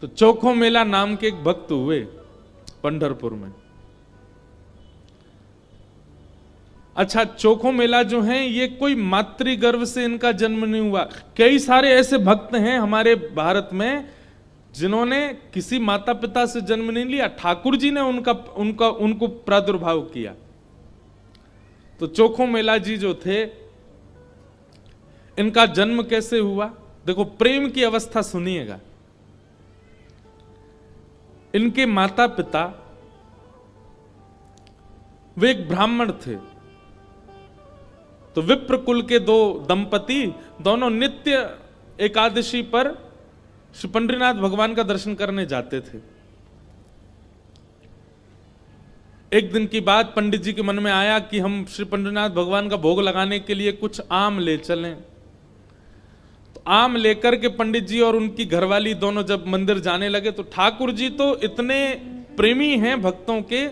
तो चोखो मेला नाम के एक भक्त हुए पंढरपुर में। अच्छा, चोखो मेला जो है ये कोई मातृगर्भ से इनका जन्म नहीं हुआ। कई सारे ऐसे भक्त हैं हमारे भारत में जिन्होंने किसी माता पिता से जन्म नहीं लिया, ठाकुर जी ने उनको प्रादुर्भाव किया। तो चोखो मेला जी जो थे, इनका जन्म कैसे हुआ? देखो, प्रेम की अवस्था सुनिएगा। इनके माता पिता वे एक ब्राह्मण थे। तो विप्र कुल के दो दंपति दोनों नित्य एकादशी पर श्री पंडरीनाथ भगवान का दर्शन करने जाते थे। एक दिन की बात, पंडित जी के मन में आया कि हम श्री पंडरीनाथ भगवान का भोग लगाने के लिए कुछ आम ले चलें। तो आम लेकर के पंडित जी और उनकी घरवाली दोनों जब मंदिर जाने लगे, तो ठाकुर जी तो इतने प्रेमी हैं भक्तों के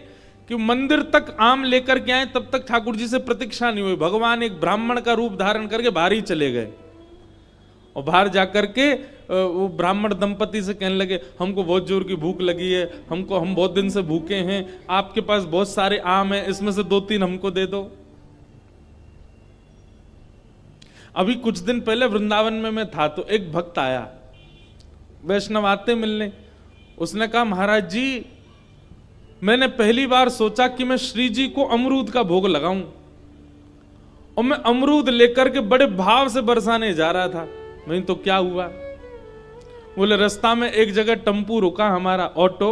कि मंदिर तक आम लेकर के आए, तब तक ठाकुर जी से प्रतीक्षा नहीं हुई। भगवान एक ब्राह्मण का रूप धारण करके बाहर ही चले गए और बाहर जाकर के वो ब्राह्मण दंपति से कहने लगे, हमको बहुत जोर की भूख लगी है, हम बहुत दिन से भूखे हैं, आपके पास बहुत सारे आम हैं, इसमें से 2-3 हमको दे दो। अभी कुछ दिन पहले वृंदावन में मैं था, तो एक भक्त आया, वैष्णव आते मिलने। उसने कहा, महाराज जी, मैंने पहली बार सोचा कि मैं श्री जी को अमरूद का भोग लगाऊं, और मैं अमरूद लेकर के बड़े भाव से बरसाने जा रहा था। नहीं तो क्या हुआ? बोले, रास्ता में एक जगह टम्पू रुका हमारा ऑटो,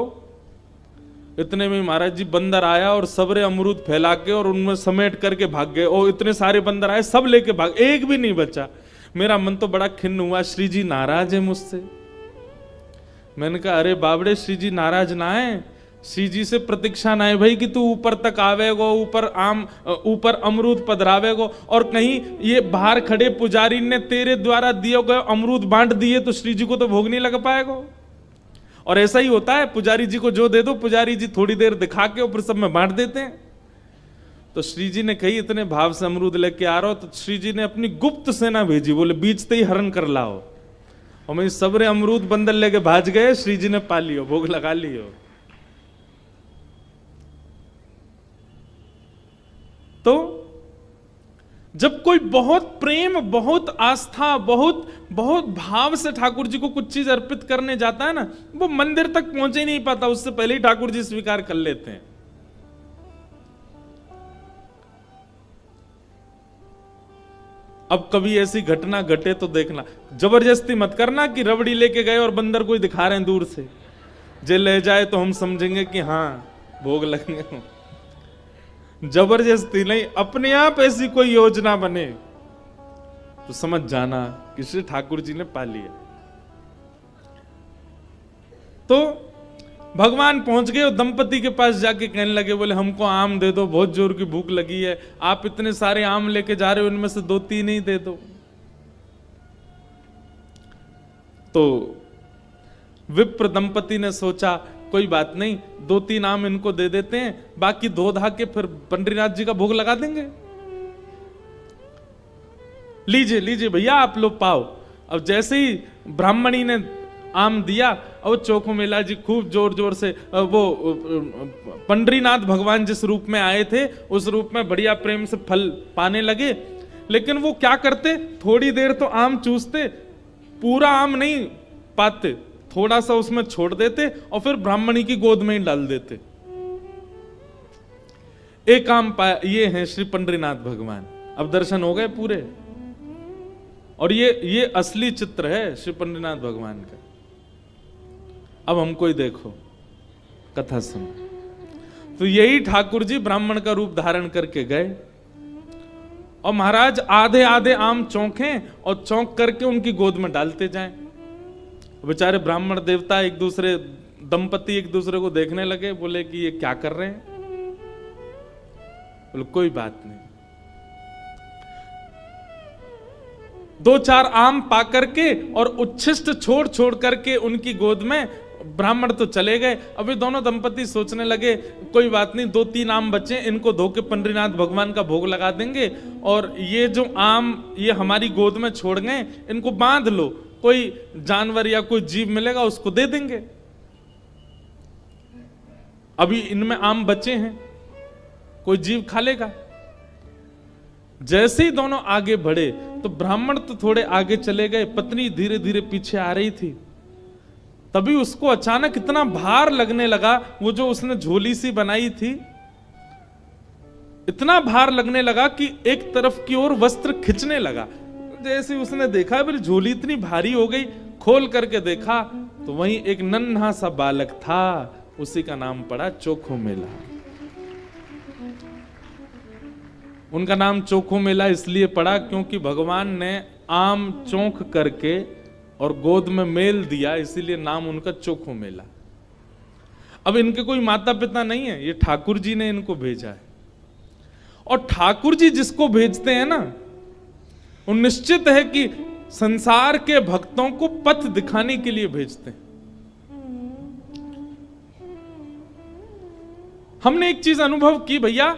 इतने में महाराज जी बंदर आया और सबरे अमरूद फैला के और उनमें समेट करके भाग गए। और इतने सारे बंदर आए, सब लेके भाग, एक भी नहीं बचा। मेरा मन तो बड़ा खिन्न हुआ, श्री जी नाराज है मुझसे। मैंने कहा, अरे बाबड़े, श्री जी नाराज ना है, श्री जी से प्रतीक्षा ना है भाई कि तू ऊपर तक आवेगो, ऊपर अमरूद पधरावेगो, और कहीं ये बाहर खड़े पुजारी ने तेरे द्वारा दिए गए अमरूद बांट दिए तो श्री जी को तो भोग नहीं लग पाएगा। और ऐसा ही होता है, पुजारी जी को जो दे दो, पुजारी जी थोड़ी देर दिखा के ऊपर सब में बांट देते हैं। तो श्री जी ने कही, इतने भाव से अमरूद लेके आ रहा हो, तो श्री जी ने अपनी गुप्त सेना भेजी, बोले बीचते ही हरण कर लाओ। और मैं सबरे अमरूद बंदर लेके भाज गए, श्री जी ने पा लियो, भोग लगा लियो। तो जब कोई बहुत प्रेम, बहुत आस्था, बहुत बहुत भाव से ठाकुर जी को कुछ चीज अर्पित करने जाता है ना, वो मंदिर तक पहुंचे ही नहीं पाता, उससे पहले ही ठाकुर जी स्वीकार कर लेते हैं। अब कभी ऐसी घटना घटे तो देखना, जबरदस्ती मत करना कि रबड़ी लेके गए और बंदर कोई दिखा रहे हैं दूर से, जे ले जाए तो हम समझेंगे कि हाँ भोग लगेंगे। जबरदस्ती नहीं, अपने आप ऐसी कोई योजना बने तो समझ जाना कि श्री ठाकुर जी ने पा लिया। तो भगवान पहुंच गए और दंपति के पास जाके कहने लगे, बोले हमको आम दे दो, बहुत जोर की भूख लगी है, आप इतने सारे आम लेके जा रहे हो, उनमें से 2-3 ही दे दो। तो विप्र दंपति ने सोचा, कोई बात नहीं, 2-3 आम इनको दे देते हैं, बाकी धो धा के फिर पंडरीनाथ जी का भोग लगा देंगे। लीजिए लीजिए भैया, आप लोग पाओ। अब जैसे ही ब्राह्मणी ने आम दिया, और चोखो मेला जी खूब जोर जोर से वो पंडरीनाथ भगवान जिस रूप में आए थे उस रूप में बढ़िया प्रेम से फल पाने लगे। लेकिन वो क्या करते, थोड़ी देर तो आम चूसते, पूरा आम नहीं पाते, थोड़ा सा उसमें छोड़ देते और फिर ब्राह्मणी की गोद में ही डाल देते। एक आम पाया, ये हैं श्री पंडरीनाथ भगवान। अब दर्शन हो गए पूरे, और ये असली चित्र है श्री पंडरीनाथ भगवान का। अब हमको ही देखो, कथा सुन। तो यही ठाकुर जी ब्राह्मण का रूप धारण करके गए, और महाराज आधे आधे आम चौंके और चौंक करके उनकी गोद में डालते जाएं। बेचारे ब्राह्मण देवता एक दूसरे, दंपति एक दूसरे को देखने लगे, बोले कि ये क्या कर रहे हैं? बोले कोई बात नहीं। 2-4 आम पा करके और उच्छिष्ट छोड़ छोड़ करके उनकी गोद में ब्राह्मण तो चले गए। अभी दोनों दंपति सोचने लगे, कोई बात नहीं, 2-3 आम बचे, इनको धो के पंडरीनाथ भगवान का भोग लगा देंगे, और ये जो आम ये हमारी गोद में छोड़ गए, इनको बांध लो, कोई जानवर या कोई जीव मिलेगा उसको दे देंगे। अभी इनमें आम बचे हैं, कोई जीव खा लेगा। जैसे ही दोनों आगे बढ़े तो ब्राह्मण तो थोड़े आगे चले गए, पत्नी धीरे धीरे पीछे आ रही थी। तभी उसको अचानक इतना भार लगने लगा, वो जो उसने झोली सी बनाई थी, इतना भार लगने लगा कि एक तरफ की ओर वस्त्र खिंचने लगा। जैसे उसने देखा मेरी झोली इतनी भारी हो गई, खोल करके देखा तो वहीं एक नन्हा सा बालक था, उसी का नाम पड़ा चोखो मेला। उनका नाम चोखो मेला इसलिए पड़ा क्योंकि भगवान ने आम चोख करके और गोद में मेल दिया, इसीलिए नाम उनका चोखो मेला। अब इनके कोई माता पिता नहीं है, ये ठाकुर जी ने इनको भेजा है। और ठाकुर जी जिसको भेजते हैं ना, वो निश्चित है कि संसार के भक्तों को पथ दिखाने के लिए भेजते हैं। हमने एक चीज अनुभव की भैया,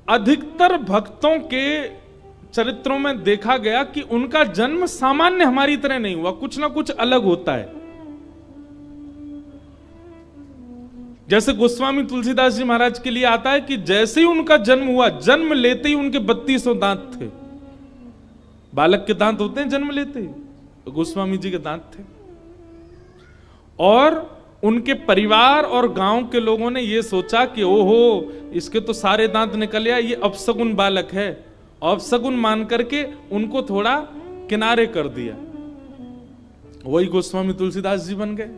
अधिकतर भक्तों के चरित्रों में देखा गया कि उनका जन्म सामान्य हमारी तरह नहीं हुआ, कुछ ना कुछ अलग होता है। जैसे गोस्वामी तुलसीदास जी महाराज के लिए आता है कि जैसे ही उनका जन्म हुआ, जन्म लेते ही उनके 3200 दांत थे। बालक के दांत होते हैं जन्म लेते ही, तो गोस्वामी जी के दांत थे। और उनके परिवार और गांव के लोगों ने यह सोचा कि ओहो, इसके तो सारे दांत निकल आए, ये अपसगुन बालक है। अपसगुन मान करके उनको थोड़ा किनारे कर दिया। वही गोस्वामी तुलसीदास जी बन गए।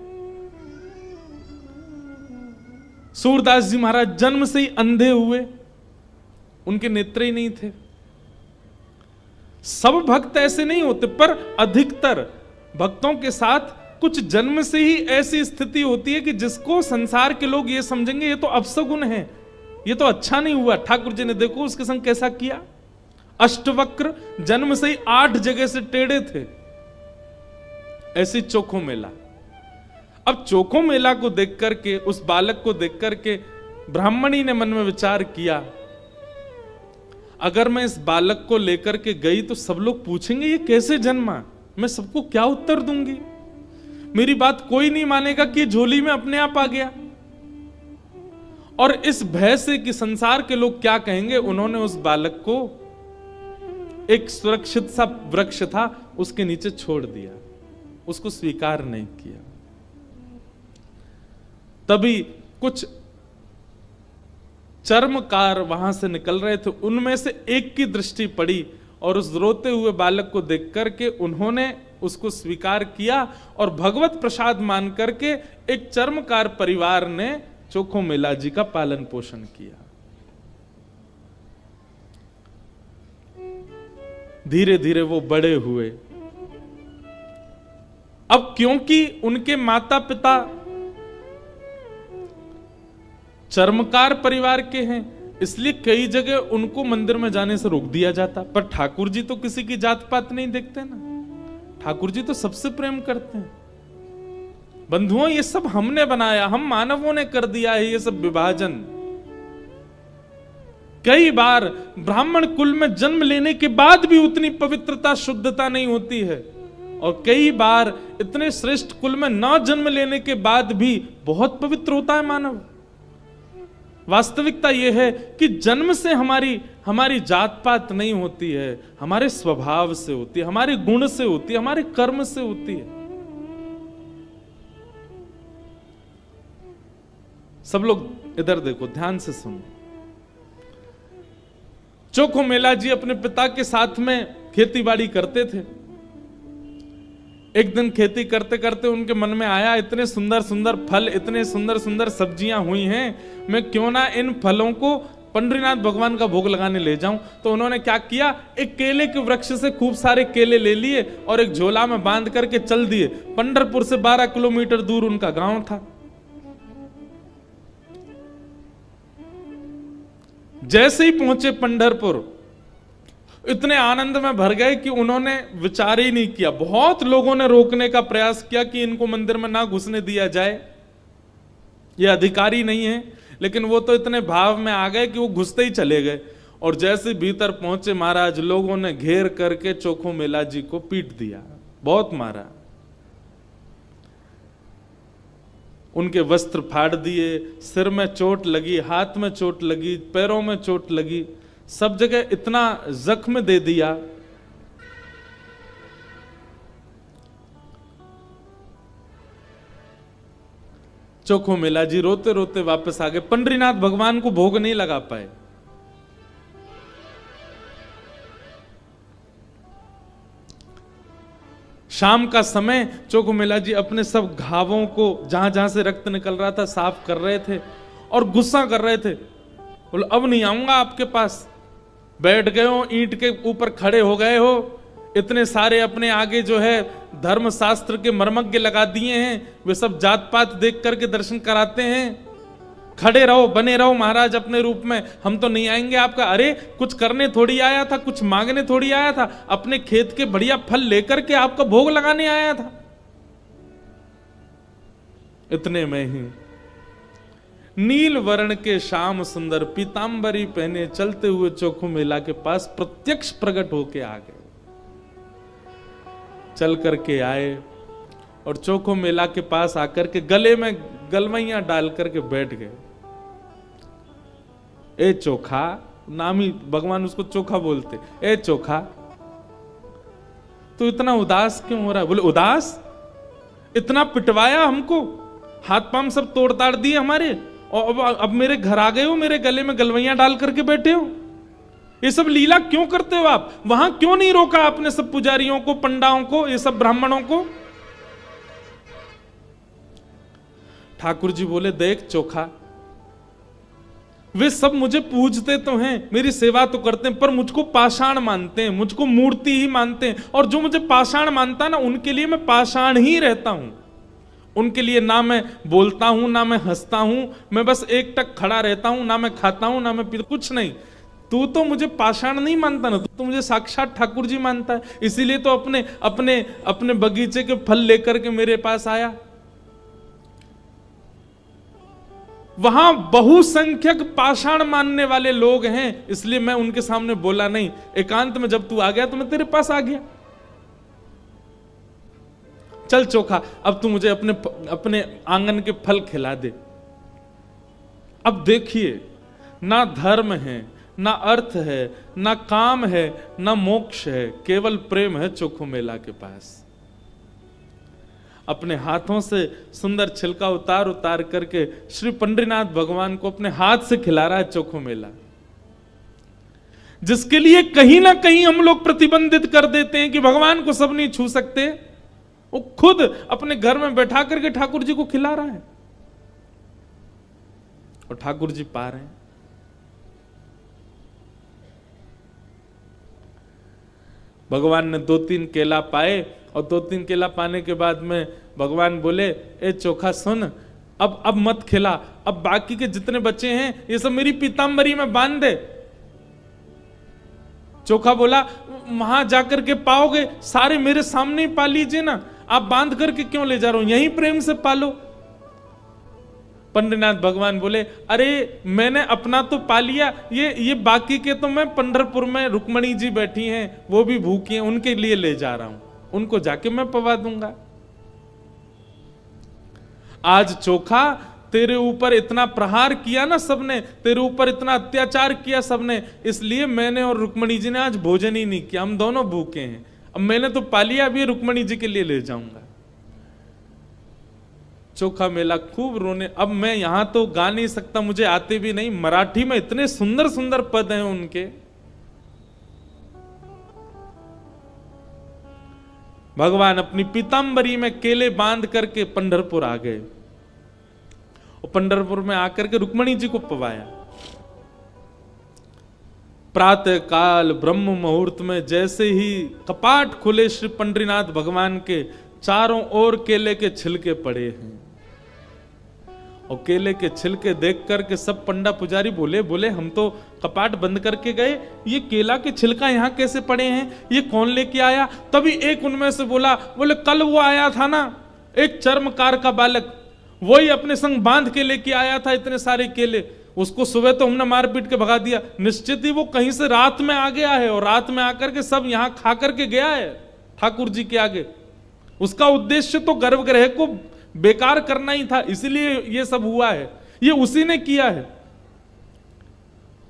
सूरदास जी महाराज जन्म से ही अंधे हुए, उनके नेत्र ही नहीं थे। सब भक्त ऐसे नहीं होते, पर अधिकतर भक्तों के साथ कुछ जन्म से ही ऐसी स्थिति होती है कि जिसको संसार के लोग ये समझेंगे ये तो अपसगुन है, ये तो अच्छा नहीं हुआ। ठाकुर जी ने देखो उसके संग कैसा किया, अष्टवक्र, जन्म से ही 8 जगह से टेढ़े थे। ऐसी चोखो मेला। अब चोखो मेला को देख करके, उस बालक को देख करके ब्राह्मणी ने मन में विचार किया, अगर मैं इस बालक को लेकर के गई तो सब लोग पूछेंगे ये कैसे जन्मा, मैं सबको क्या उत्तर दूंगी? मेरी बात कोई नहीं मानेगा कि झोली में अपने आप आ गया। और इस भय से कि संसार के लोग क्या कहेंगे, उन्होंने उस बालक को एक सुरक्षित सा वृक्ष था उसके नीचे छोड़ दिया, उसको स्वीकार नहीं किया। तभी कुछ चर्मकार वहां से निकल रहे थे, उनमें से एक की दृष्टि पड़ी और उस रोते हुए बालक को देख करके उन्होंने उसको स्वीकार किया और भगवत प्रसाद मान करके एक चर्मकार परिवार ने चोखो मेला जी का पालन पोषण किया। धीरे धीरे वो बड़े हुए। अब क्योंकि उनके माता पिता चर्मकार परिवार के हैं, इसलिए कई जगह उनको मंदिर में जाने से रोक दिया जाता। पर ठाकुर जी तो किसी की जात पात नहीं देखते ना, ठाकुर जी तो सबसे प्रेम करते हैं। बंधुओं, ये सब हमने बनाया, हम मानवों ने कर दिया है ये सब विभाजन। कई बार ब्राह्मण कुल में जन्म लेने के बाद भी उतनी पवित्रता शुद्धता नहीं होती है, और कई बार इतने श्रेष्ठ कुल में न जन्म लेने के बाद भी बहुत पवित्र होता है मानव। वास्तविकता यह है कि जन्म से हमारी जात पात नहीं होती है, हमारे स्वभाव से होती है, हमारे गुण से होती है, हमारे कर्म से होती है। सब लोग इधर देखो, ध्यान से सुनो। चोखो मेला जी अपने पिता के साथ में खेती बाड़ी करते थे। एक दिन खेती करते करते उनके मन में आया, इतने सुंदर सुंदर फल, इतने सुंदर सुंदर सब्जियां हुई हैं, मैं क्यों ना इन फलों को पंडरीनाथ भगवान का भोग लगाने ले जाऊं। तो उन्होंने क्या किया, एक केले के वृक्ष से खूब सारे केले ले लिए और एक झोला में बांध करके चल दिए। पंढरपुर से 12 किलोमीटर दूर उनका गांव था। जैसे ही पहुंचे पंढरपुर, इतने आनंद में भर गए कि उन्होंने विचार ही नहीं किया। बहुत लोगों ने रोकने का प्रयास किया कि इनको मंदिर में ना घुसने दिया जाए, ये अधिकारी नहीं है, लेकिन वो तो इतने भाव में आ गए कि वो घुसते ही चले गए। और जैसे भीतर पहुंचे महाराज, लोगों ने घेर करके चोखो मेला जी को पीट दिया, बहुत मारा। उनके वस्त्र फाड़ दिए, सिर में चोट लगी, हाथ में चोट लगी, पैरों में चोट लगी, सब जगह इतना जख्म दे दिया। चोखो मेला जी रोते रोते वापस आ गए। पंडरीनाथ भगवान को भोग नहीं लगा पाए। शाम का समय चोखो मेला जी अपने सब घावों को, जहां जहां से रक्त निकल रहा था, साफ कर रहे थे और गुस्सा कर रहे थे। बोले अब नहीं आऊंगा आपके पास। बैठ गए हो, ईंट के ऊपर खड़े हो गए हो, इतने सारे अपने आगे जो है धर्म शास्त्र के मर्मज्ञ लगा दिए हैं, वे सब जात पात देख करके दर्शन कराते हैं। खड़े रहो, बने रहो महाराज अपने रूप में, हम तो नहीं आएंगे आपका। अरे कुछ करने थोड़ी आया था, कुछ मांगने थोड़ी आया था, अपने खेत के बढ़िया फल लेकर के आपका भोग लगाने आया था। इतने में ही नील वर्ण के श्याम सुंदर पीतांबरी पहने चलते हुए चोखो मेला के पास प्रत्यक्ष प्रकट होके आ गए। चल करके आए और चोखो मेला के पास आकर के गले में गलवैया डाल करके बैठ गए। ए चोखा, नाम ही भगवान उसको चोखा बोलते। ए चोखा, तू इतना उदास क्यों हो रहा है? बोले उदास? इतना पिटवाया हमको, हाथ पांव सब तोड़ ताड़ दिए हमारे, और अब मेरे घर आ गए हो, मेरे गले में गलवैया डाल करके बैठे हो। ये सब लीला क्यों करते हो आप? वहां क्यों नहीं रोका आपने सब पुजारियों को, पंडाओं को, ये सब ब्राह्मणों को? ठाकुर जी बोले देख चोखा, वे सब मुझे पूजते तो हैं, मेरी सेवा तो करते हैं, पर मुझको पाषाण मानते हैं, मुझको मूर्ति ही मानते हैं। और जो मुझे पाषाण मानता ना, उनके लिए मैं पाषाण ही रहता हूं। उनके लिए ना मैं बोलता हूं, ना मैं हंसता हूं, मैं बस एक टक खड़ा रहता हूं, ना मैं खाता हूं, ना मैं पीता, कुछ नहीं। तू तो मुझे पाषाण नहीं मानता ना, तू तो मुझे साक्षात ठाकुर जी मानता है। इसीलिए तो अपने अपने अपने बगीचे के फल लेकर के मेरे पास आया। वहां बहुसंख्यक पाषाण मानने वाले लोग हैं, इसलिए मैं उनके सामने बोला नहीं। एकांत में जब तू आ गया तो मैं तेरे पास आ गया। चल चोखा, अब तू मुझे अपने आंगन के फल खिला दे। अब देखिए, ना धर्म है, ना अर्थ है, ना काम है, ना मोक्ष है, केवल प्रेम है चोखो मेला के पास। अपने हाथों से सुंदर छिलका उतार उतार करके श्री पंडरीनाथ भगवान को अपने हाथ से खिला रहा है चोखो मेला, जिसके लिए कहीं ना कहीं हम लोग प्रतिबंधित कर देते हैं कि भगवान को सब नहीं छू सकते। वो खुद अपने घर में बैठा करके ठाकुर जी को खिला रहा है और ठाकुर जी पा रहे हैं। भगवान ने 2-3 केला पाए और 2-3 केला पाने के बाद में भगवान बोले ए चोखा सुन, अब मत खिला, अब बाकी के जितने बच्चे हैं ये सब मेरी पीतांबरी में बांध दे। चोखा बोला वहां जाकर के पाओगे, सारे मेरे सामने ही पा लीजिए ना, आप बांध करके क्यों ले जा रहे हो, यहीं प्रेम से पालो। पंडरीनाथ भगवान बोले अरे मैंने अपना तो पा लिया, ये बाकी के तो मैं पंढरपुर में रुक्मणी जी बैठी हैं, वो भी भूखी हैं, उनके लिए ले जा रहा हूं, उनको जाके मैं पवा दूंगा। आज चोखा तेरे ऊपर इतना प्रहार किया ना सबने, तेरे ऊपर इतना अत्याचार किया सबने, इसलिए मैंने और रुक्मणी जी ने आज भोजन ही नहीं किया, हम दोनों भूखे हैं। अब मैंने तो पा लिया, अभी रुक्मणी जी के लिए ले जाऊंगा। चोखा मेला खूब रोने। अब मैं यहां तो गा नहीं सकता, मुझे आते भी नहीं, मराठी में इतने सुंदर सुंदर पद हैं उनके। भगवान अपनी पीतांबरी में केले बांध करके पंढरपुर आ गए और पंढरपुर में आकर के रुक्मणी जी को पवाया। प्रातः काल ब्रह्म मुहूर्त में जैसे ही कपाट खुले, श्री पंडरीनाथ भगवान के चारों ओर केले के छिलके पड़े हैं और केले के छिलके देख करके सब पंडा पुजारी बोले हम तो कपाट बंद करके गए, ये केला के छिलका यहाँ कैसे पड़े हैं, ये कौन लेके आया? तभी एक उनमें से बोले कल वो आया था ना, एक चर्मकार का बालक, वही अपने संग बांध के लेके आया था इतने सारे केले, उसको सुबह तो हमने मार पीट के भगा दिया, निश्चित ही वो कहीं से रात में आ गया है और रात में आकर के सब यहां खा करके गया है ठाकुर जी के आगे। उसका उद्देश्य तो गर्भगृह को बेकार करना ही था, इसलिए ये सब हुआ है, ये उसी ने किया है।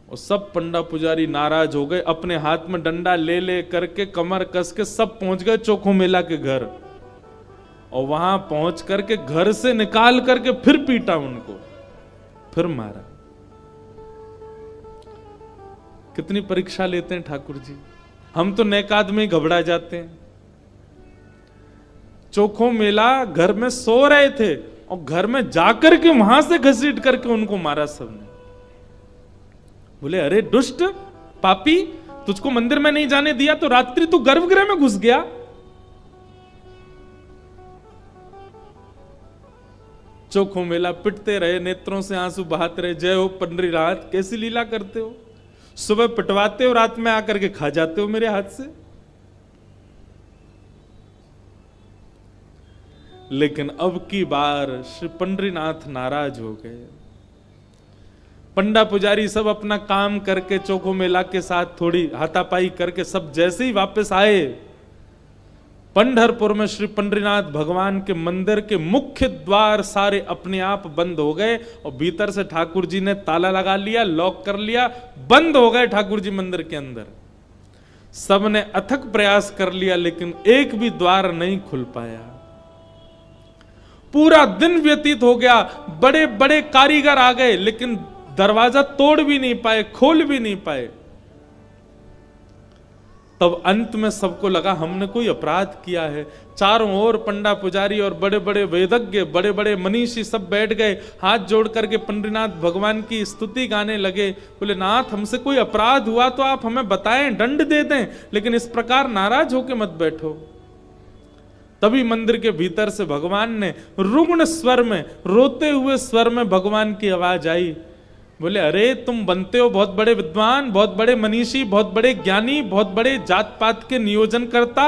और सब पंडा पुजारी नाराज हो गए, अपने हाथ में डंडा ले ले करके कमर कस के सब पहुंच गए चोखो मेला के घर, और वहां पहुंच करके घर से निकाल करके फिर पीटा उनको, फिर मारा। कितनी परीक्षा लेते हैं ठाकुर जी, हम तो नेक आदमी घबरा जाते हैं। चोखो मेला घर में सो रहे थे और घर में जाकर के वहां से घसीट करके उनको मारा सबने। बोले अरे दुष्ट पापी, तुझको मंदिर में नहीं जाने दिया तो रात्रि तू गर्भगृह में घुस गया। चोखो मेला पिटते रहे, नेत्रों से आंसू बहाते रहे, जय हो पंडरीनाथ, कैसी लीला करते हो, सुबह पिटवाते हो, रात में आकर के खा जाते हो मेरे हाथ से। लेकिन अब की बार श्री पंडरीनाथ नाराज हो गए। पंडा पुजारी सब अपना काम करके चोखो मेला के साथ थोड़ी हाथापाई करके सब जैसे ही वापस आए, पंढरपुर में श्री पंडरीनाथ भगवान के मंदिर के मुख्य द्वार सारे अपने आप बंद हो गए और भीतर से ठाकुर जी ने ताला लगा लिया, लॉक कर लिया, बंद हो गए ठाकुर जी मंदिर के अंदर। सबने अथक प्रयास कर लिया लेकिन एक भी द्वार नहीं खुल पाया। पूरा दिन व्यतीत हो गया, बड़े बड़े कारीगर आ गए लेकिन दरवाजा तोड़ भी नहीं पाए, खोल भी नहीं पाए। तब अंत में सबको लगा हमने कोई अपराध किया है। चारों ओर पंडा पुजारी और बड़े बड़े वेदज्ञ, बड़े बड़े मनीषी सब बैठ गए, हाथ जोड़ करके पंडरीनाथ भगवान की स्तुति गाने लगे। बोले नाथ, हमसे कोई अपराध हुआ तो आप हमें बताएं, दंड दे दें, लेकिन इस प्रकार नाराज होकर मत बैठो। तभी मंदिर के भीतर से भगवान ने रुग्ण स्वर में, रोते हुए स्वर में भगवान की आवाज आई। बोले अरे तुम बनते हो बहुत बड़े विद्वान, बहुत बड़े मनीषी, बहुत बड़े ज्ञानी, बहुत बड़े जात पात के नियोजन करता,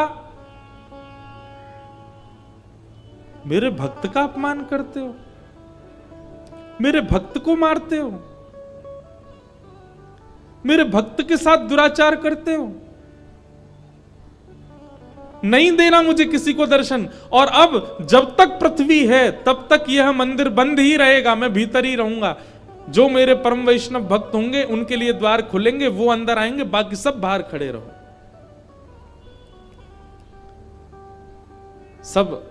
मेरे भक्त का अपमान करते हो, मेरे भक्त को मारते हो, मेरे भक्त के साथ दुराचार करते हो, नहीं देना मुझे किसी को दर्शन। और अब जब तक पृथ्वी है तब तक यह मंदिर बंद ही रहेगा, मैं भीतर ही रहूंगा। जो मेरे परम वैष्णव भक्त होंगे उनके लिए द्वार खुलेंगे, वो अंदर आएंगे, बाकी सब बाहर खड़े रहो। सब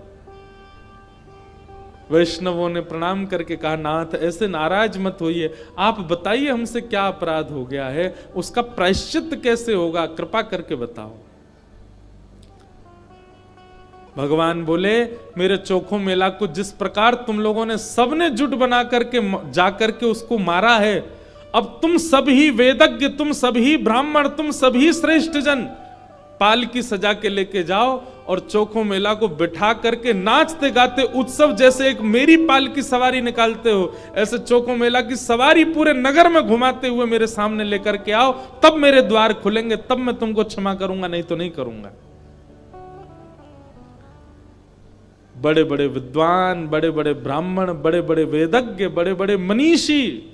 वैष्णवों ने प्रणाम करके कहा नाथ ऐसे नाराज मत होइए, आप बताइए हमसे क्या अपराध हो गया है, उसका प्रायश्चित कैसे होगा, कृपा करके बताओ। भगवान बोले मेरे चोखो मेला को जिस प्रकार तुम लोगों ने सबने जुट बना करके जाकर के उसको मारा है, अब तुम सभी वेदज्ञ, तुम सभी ब्राह्मण, तुम सभी श्रेष्ठ जन पालकी सजा के लेके जाओ और चोखो मेला को बिठा करके नाचते गाते उत्सव जैसे एक मेरी पालकी सवारी निकालते हो, ऐसे चोखो मेला की सवारी पूरे नगर में घुमाते हुए मेरे सामने लेकर के आओ, तब मेरे द्वार खुलेंगे, तब मैं तुमको क्षमा करूंगा, नहीं तो नहीं करूंगा। बड़े बड़े विद्वान, बड़े बड़े ब्राह्मण, बड़े बड़े वेदज्ञ, बड़े बड़े मनीषी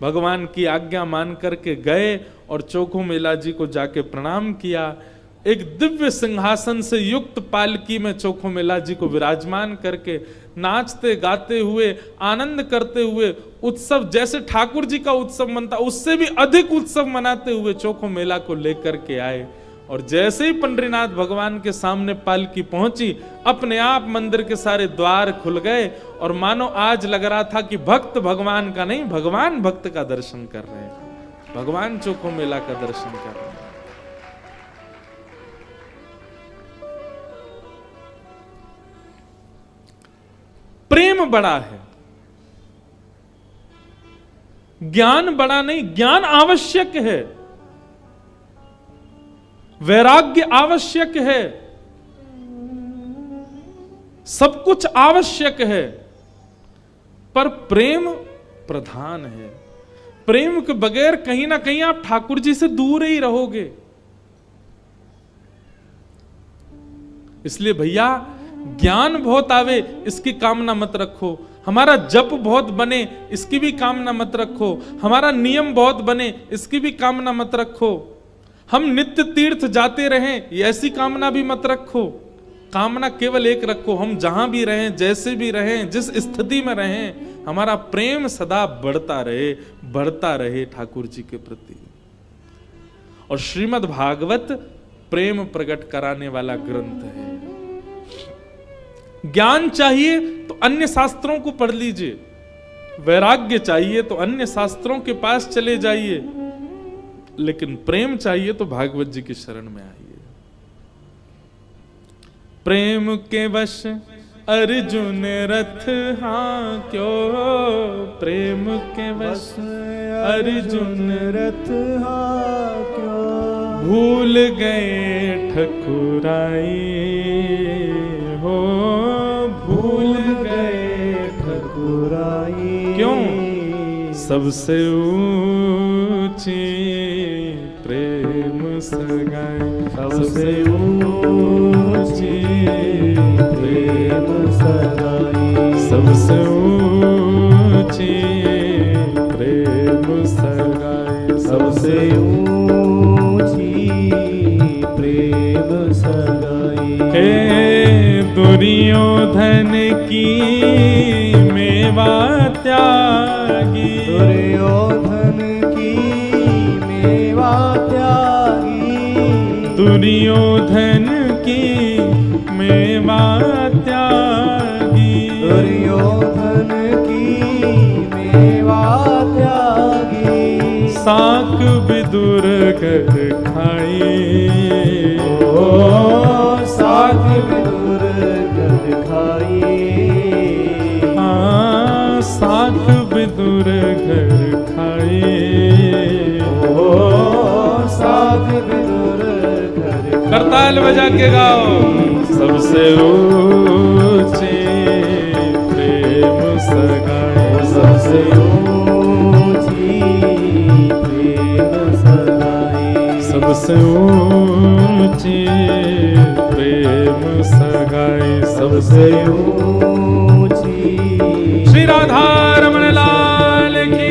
भगवान की आज्ञा मान करके गए और चोखो मेला जी को जाके प्रणाम किया। एक दिव्य सिंहासन से युक्त पालकी में चोखो मेला जी को विराजमान करके नाचते गाते हुए, आनंद करते हुए, उत्सव जैसे ठाकुर जी का उत्सव मनता उससे भी अधिक उत्सव मनाते हुए चोखो मेला को लेकर के आए। और जैसे ही पंडरीनाथ भगवान के सामने पालकी पहुंची, अपने आप मंदिर के सारे द्वार खुल गए और मानो आज लग रहा था कि भक्त भगवान का नहीं, भगवान भक्त का दर्शन कर रहे हैं, भगवान चोखो मेला का दर्शन कर रहे हैं। प्रेम बड़ा है, ज्ञान बड़ा नहीं, ज्ञान आवश्यक है, वैराग्य आवश्यक है, सब कुछ आवश्यक है, पर प्रेम प्रधान है। प्रेम के बगैर कहीं ना कहीं आप ठाकुर जी से दूर ही रहोगे। इसलिए भैया ज्ञान बहुत आवे इसकी कामना मत रखो, हमारा जप बहुत बने इसकी भी कामना मत रखो, हमारा नियम बहुत बने इसकी भी कामना मत रखो, हम नित्य तीर्थ जाते रहें ऐसी कामना भी मत रखो। कामना केवल एक रखो, हम जहां भी रहें, जैसे भी रहें, जिस स्थिति में रहें, हमारा प्रेम सदा बढ़ता रहे ठाकुर जी के प्रति। और श्रीमद् भागवत प्रेम प्रकट कराने वाला ग्रंथ है। ज्ञान चाहिए तो अन्य शास्त्रों को पढ़ लीजिए, वैराग्य चाहिए तो अन्य शास्त्रों के पास चले जाइए, लेकिन प्रेम चाहिए तो भागवत जी की शरण में आइए। प्रेम के वश अर्जुन रथ हाँक्यो, प्रेम के वश अर्जुन रथ हाँक्यो, भूल गए ठकुराई हो, भूल गए ठकुराई। क्यों? सबसे ऊंची प्रेम सगाई, सबसे ऊंची प्रेम सगाई, सबसे ऊंची प्रेम सगाई, सबसे ऊंची प्रेम सगाई। हे दुर्योधन की मेवा त्यागी, दुर्योधन की मेवा त्यागी, दुर्योधन की मेवा त्यागी, दुर्योधन की मेवा त्यागी, साक विदुर कर खाई, ओ साक विदुर कर खाई, हाँ साक विदुर घर खाई, ओ साक विदुर घर। करताल बजा के गाओ। सबसे ऊंची प्रेम सगाई, सबसे ऊंची प्रेम सगाई, सबसे ऊंची प्रेम सगाई, सबसे ऊंची। श्री राधा रमण लाल की।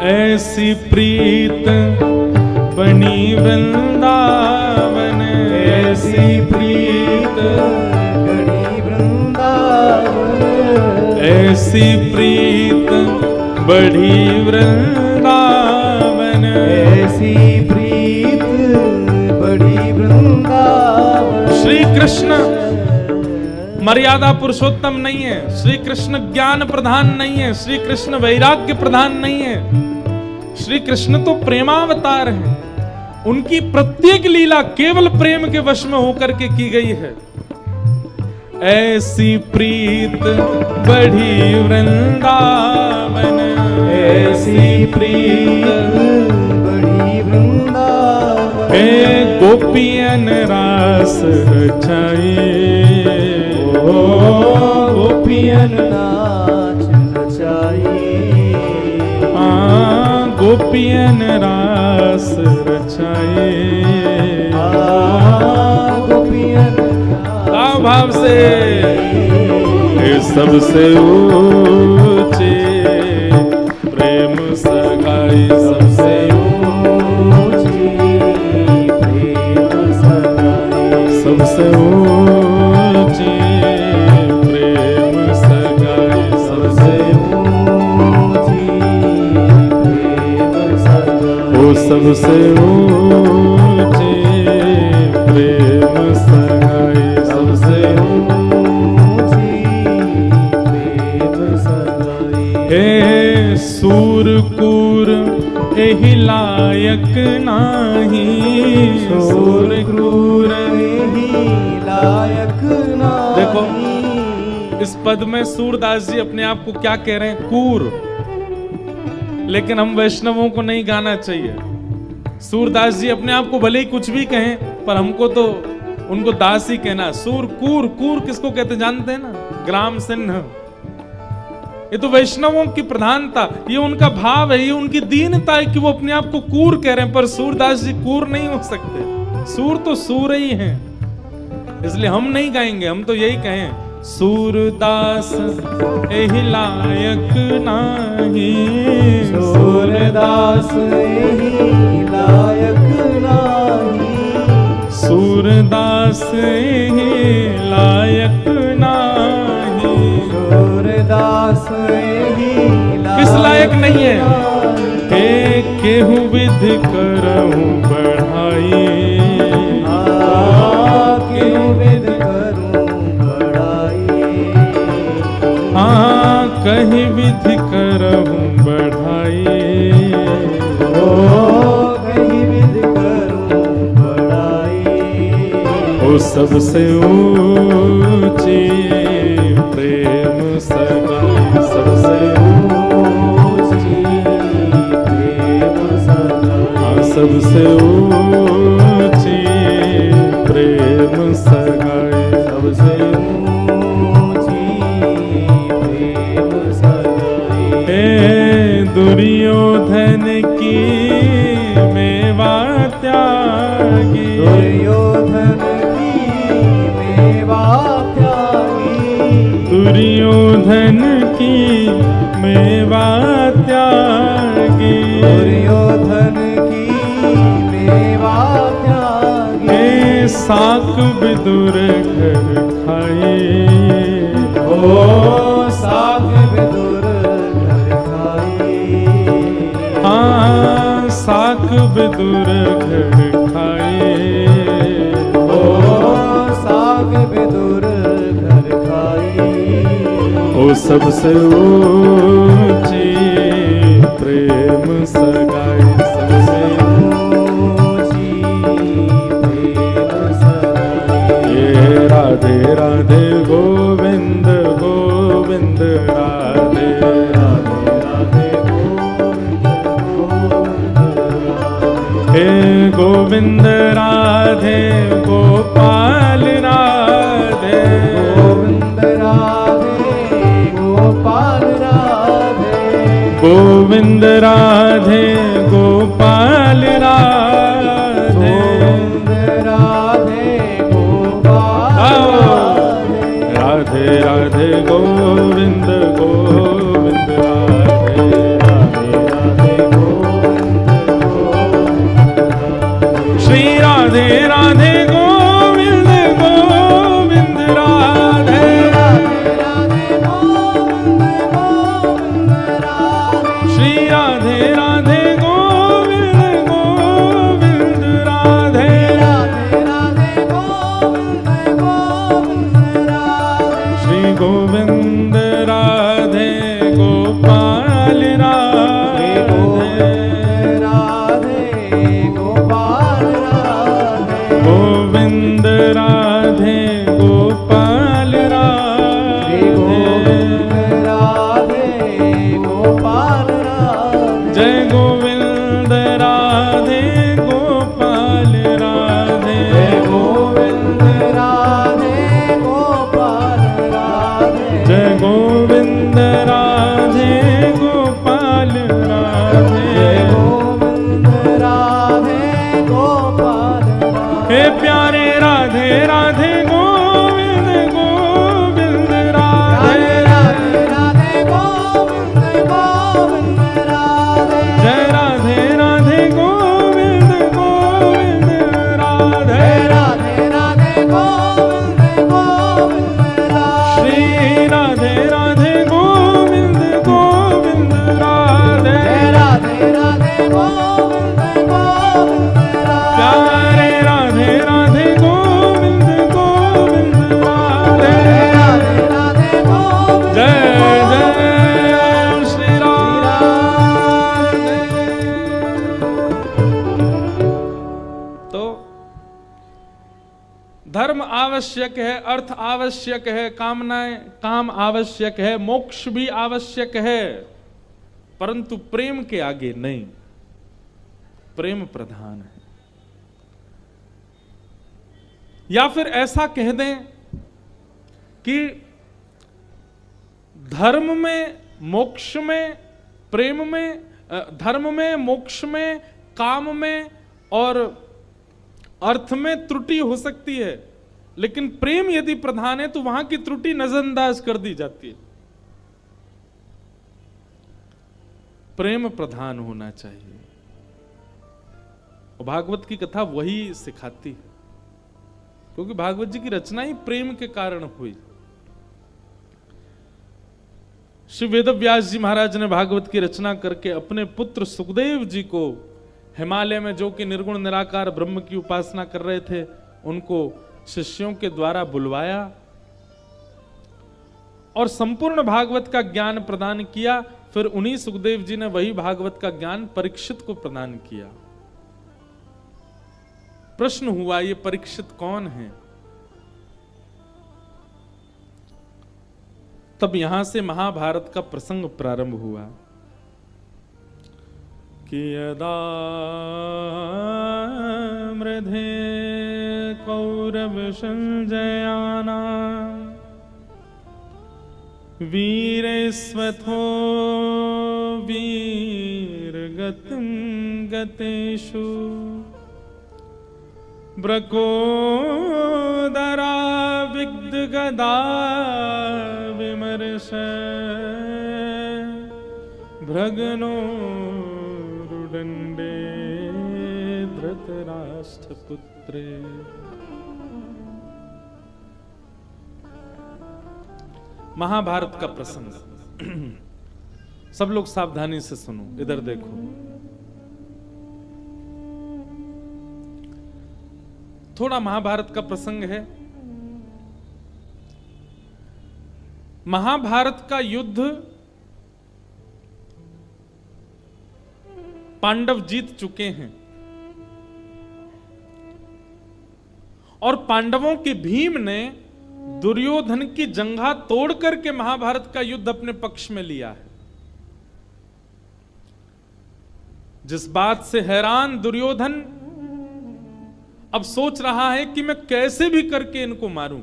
ऐसी प्रीत बनी वृंदावन, ऐसी प्रीत बनी वृंदावन, ऐसी प्रीत बढ़ी वृंदावन, ऐसी प्रीत बढ़ी वृंदावन। श्री कृष्ण मर्यादा पुरुषोत्तम नहीं है, श्री कृष्ण ज्ञान प्रधान नहीं है, श्री कृष्ण वैराग्य प्रधान नहीं है, श्री कृष्ण तो प्रेमावतार हैं। उनकी प्रत्येक लीला केवल प्रेम के वश में होकर के की गई है। ऐसी प्रीत बढ़ी वृंदावन, ऐसी प्रीत बढ़ी वृंदावन, हे गोपियन रास रचाई, ओ गोपियन नाच नचाई, गोपियन रास रचाए, गोपियन भाव से। सबसे ऊंचे प्रेम सगाई, सबसे ऊंची प्रेम सगाई, सबसे ऊंची प्रेम सगाई, सबसे सबसे ऊंची प्रेम सगाई, सबसे ऊंची प्रेम सगाई। हे सूरकूर एहि लायक नाही, सूरकूर एहि लायक नाही। देखो इस पद में सूरदास जी अपने आप को क्या कह रहे हैं? कूर। लेकिन हम वैष्णवों को नहीं गाना चाहिए। सूरदास जी अपने आप को भले ही कुछ भी कहें, पर हमको तो उनको दास ही कहना। सूर कूर, कूर किसको कहते जानते हैं ना? ग्राम सिंह। ये तो वैष्णवों की प्रधानता, ये उनका भाव है, ये उनकी दीनता है कि वो अपने आप को कूर कह रहे हैं। पर सूरदास जी कूर नहीं हो सकते, सूर तो सूर ही हैं। इसलिए हम नहीं गाएंगे, हम तो यही कहें, सूरदास एहि लायक नाही, सूरदास एहि लायक नाही, सूरदास एहि लायक नाही। सूरदास एहि किस लायक नहीं है? हे केहू विधि करहूं बढ़ाई, केहू विधि करूं बढ़ाई, हाँ कहीं विधि करहूं बढ़ाई। कहीं विधि करूं बढ़ाई। ओ सबसे ऊंची प्रेम सगाई, सबसे ऊंची प्रेम सगाई, हाँ सबसे ऊंची प्रेम सगाई, सबसे ऊंची प्रेम सगाई। हे दुर्योधन की मेवा त्यागी, दुर्योधन की मेवा त्यागी, दुर्योधन की मेवा त्यागी, दुर्योधन की मेवा त्यागी। हे साक विदुर घर खाए, ओ साग विदुर घर खाई, हाँ साक विदुर घर खाए। ओ साग विदुर घर खाई। ओ सबसे ऊंची प्रेम सगाई, सबसे ऊंची प्रेम सगाई। ये राधे राधे गोविंद गोविंद राधे राधे राधे गोविंद गोविंद राधे। हे गोविंद राधे गोपाल राधे, गोविंद राधे गोपाल राधे, गोविंद राधे गोपाल राधे, गोविंद राधे गोपाल राधे। राधे राधे गोविंद गोविंद राधे, राधे राधे गोविंद गोविंद राधे। श्री राधे राधे गोविंद गोविंद राधे, राधे राधे गोविंद गोविंद राधे। श्री राधे राधे गोविंद गोविंद राधे, राधे राधे गोविंद गोविंद राधे। श्री गोविंद राधे गोपाल श्री गोविंद राधे, राधे गोपाल राधे। गोविंद राधे गोपाल श्री गोविंद राधे, राधे गोपाल राधे। जय गोविंद राधे गोपाल राधे, जय गोविंद राधे गोपाल राधे। जय गोविंद राधे गोपाल राधे। जय गोविंद राधे गोपाल राधे। हे प्यारे राधे राधे गोविंद गोविंद राधे, राधे राधे गोविंद गोविंद राधे। जय राधे राधे गोविंद गोविंद राधे, राधे राधे गोविंद गोविंद राधे। श्री राधे राधे गोविंद गोविंद राधे, राधे राधे गोविंद गोविंद राधे। प्यारे राधे राधे गोविंद गोविंद राधे, राधे राधे गोविंद जय जय श्री राधे। तो धर्म आवश्यक है, अर्थ आवश्यक है, काम आवश्यक है, मोक्ष भी आवश्यक है, परंतु प्रेम के आगे नहीं। प्रेम प्रधान है। या फिर ऐसा कह दें कि धर्म में, मोक्ष में, प्रेम में, धर्म में, मोक्ष में, काम में और अर्थ में त्रुटि हो सकती है, लेकिन प्रेम यदि प्रधान है तो वहां की त्रुटि नजरअंदाज कर दी जाती है। प्रेम प्रधान होना चाहिए, और भागवत की कथा वही सिखाती है, क्योंकि भागवत जी की रचना ही प्रेम के कारण हुई। श्री वेदव्यास जी महाराज ने भागवत की रचना करके अपने पुत्र सुखदेव जी को हिमालय में, जो कि निर्गुण निराकार ब्रह्म की उपासना कर रहे थे, उनको शिष्यों के द्वारा बुलवाया और संपूर्ण भागवत का ज्ञान प्रदान किया। फिर उन्हीं सुखदेव जी ने वही भागवत का ज्ञान परीक्षित को प्रदान किया। प्रश्न हुआ, ये परीक्षित कौन है? तब यहां से महाभारत का प्रसंग प्रारंभ हुआ कि यदा मृधे कौरव संजयाना वीरेस्वथो वीरगतिं गतेषु ब्रकोदरा विद्गदा विमर्श भ्रगनो रुदंडे धृतराष्ट्रपुत्रे। महाभारत का प्रसंग। सब लोग सावधानी से सुनो, इधर देखो। थोड़ा महाभारत का प्रसंग है। महाभारत का युद्ध पांडव जीत चुके हैं और पांडवों के भीम ने दुर्योधन की जंघा तोड़ करके महाभारत का युद्ध अपने पक्ष में लिया है। जिस बात से हैरान दुर्योधन अब सोच रहा है कि मैं कैसे भी करके इनको मारूं।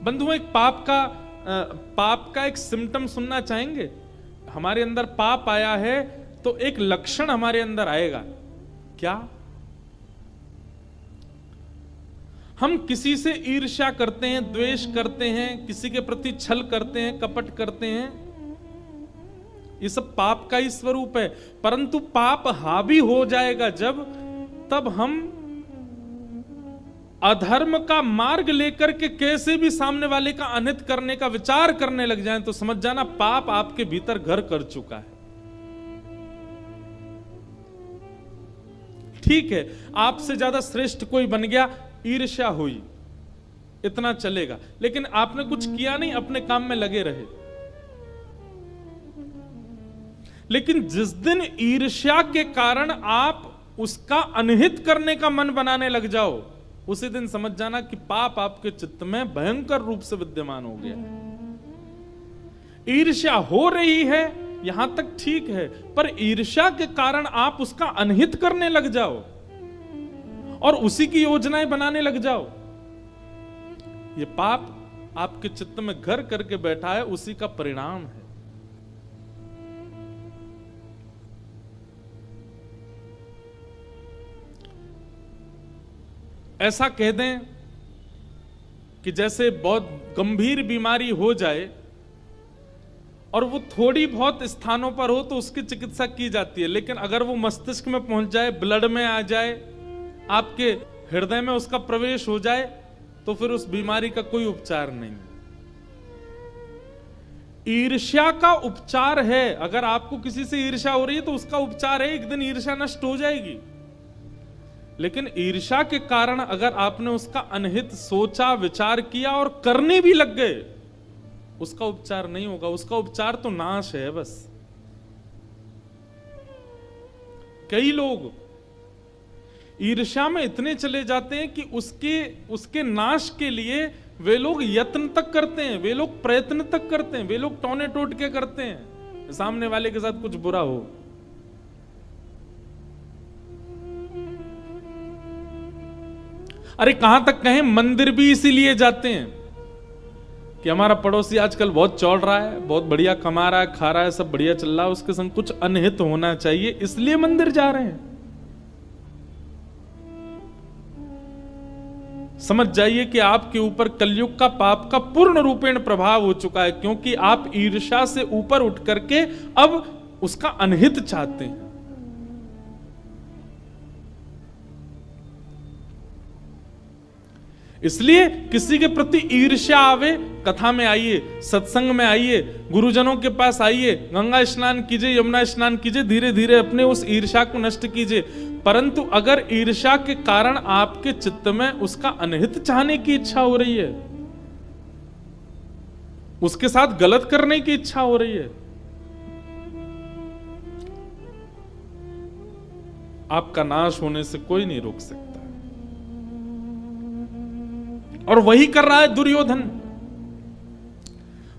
बंधुओं, एक पाप का एक सिम्टम सुनना चाहेंगे? हमारे अंदर पाप आया है तो एक लक्षण हमारे अंदर आएगा। क्या? हम किसी से ईर्ष्या करते हैं, द्वेष करते हैं, किसी के प्रति छल करते हैं, कपट करते हैं। ये सब पाप का ही स्वरूप है। परंतु पाप हावी हो जाएगा तब हम अधर्म का मार्ग लेकर के कैसे भी सामने वाले का अनित करने का विचार करने लग जाएं, तो समझ जाना पाप आपके भीतर घर कर चुका है। ठीक है, आपसे ज्यादा श्रेष्ठ कोई बन गया, ईर्ष्या हुई, इतना चलेगा, लेकिन आपने कुछ किया नहीं, अपने काम में लगे रहे। लेकिन जिस दिन ईर्ष्या के कारण आप उसका अनहित करने का मन बनाने लग जाओ, उसी दिन समझ जाना कि पाप आपके चित्त में भयंकर रूप से विद्यमान हो गया। ईर्ष्या हो रही है यहां तक ठीक है, पर ईर्ष्या के कारण आप उसका अनहित करने लग जाओ और उसी की योजनाएं बनाने लग जाओ, ये पाप आपके चित्त में घर करके बैठा है, उसी का परिणाम है। ऐसा कह दें कि जैसे बहुत गंभीर बीमारी हो जाए और वो थोड़ी बहुत स्थानों पर हो तो उसकी चिकित्सा की जाती है, लेकिन अगर वो मस्तिष्क में पहुंच जाए, ब्लड में आ जाए, आपके हृदय में उसका प्रवेश हो जाए, तो फिर उस बीमारी का कोई उपचार नहीं। ईर्ष्या का उपचार है। अगर आपको किसी से ईर्ष्या हो रही है तो उसका उपचार है, एक दिन ईर्ष्या नष्ट हो जाएगी। लेकिन ईर्ष्या के कारण अगर आपने उसका अनहित सोचा, विचार किया और करने भी लग गए, उसका उपचार नहीं होगा। उसका उपचार तो नाश है बस। कई लोग ईर्ष्या में इतने चले जाते हैं कि उसके नाश के लिए वे लोग यत्न तक करते हैं, वे लोग प्रयत्न तक करते हैं, वे लोग टोने टोटके करते हैं, सामने वाले के साथ कुछ बुरा हो। अरे कहां तक कहें, मंदिर भी इसीलिए जाते हैं कि हमारा पड़ोसी आजकल बहुत चौड़ रहा है, बहुत बढ़िया कमा रहा है, खा रहा है, सब बढ़िया चल रहा है, उसके संग कुछ अनहित होना चाहिए, इसलिए मंदिर जा रहे हैं। समझ जाइए कि आपके ऊपर कलयुग का पाप का पूर्ण रूपेण प्रभाव हो चुका है, क्योंकि आप ईर्ष्या से ऊपर उठ करके अब उसका अनहित चाहते हैं। इसलिए किसी के प्रति ईर्ष्या आवे, कथा में आइए, सत्संग में आइए, गुरुजनों के पास आइए, गंगा स्नान कीजिए, यमुना स्नान कीजिए, धीरे धीरे अपने उस ईर्ष्या को नष्ट कीजिए। परंतु अगर ईर्ष्या के कारण आपके चित्त में उसका अनहित चाहने की इच्छा हो रही है, उसके साथ गलत करने की इच्छा हो रही है, आपका नाश होने से कोई नहीं रोक सकता। और वही कर रहा है दुर्योधन।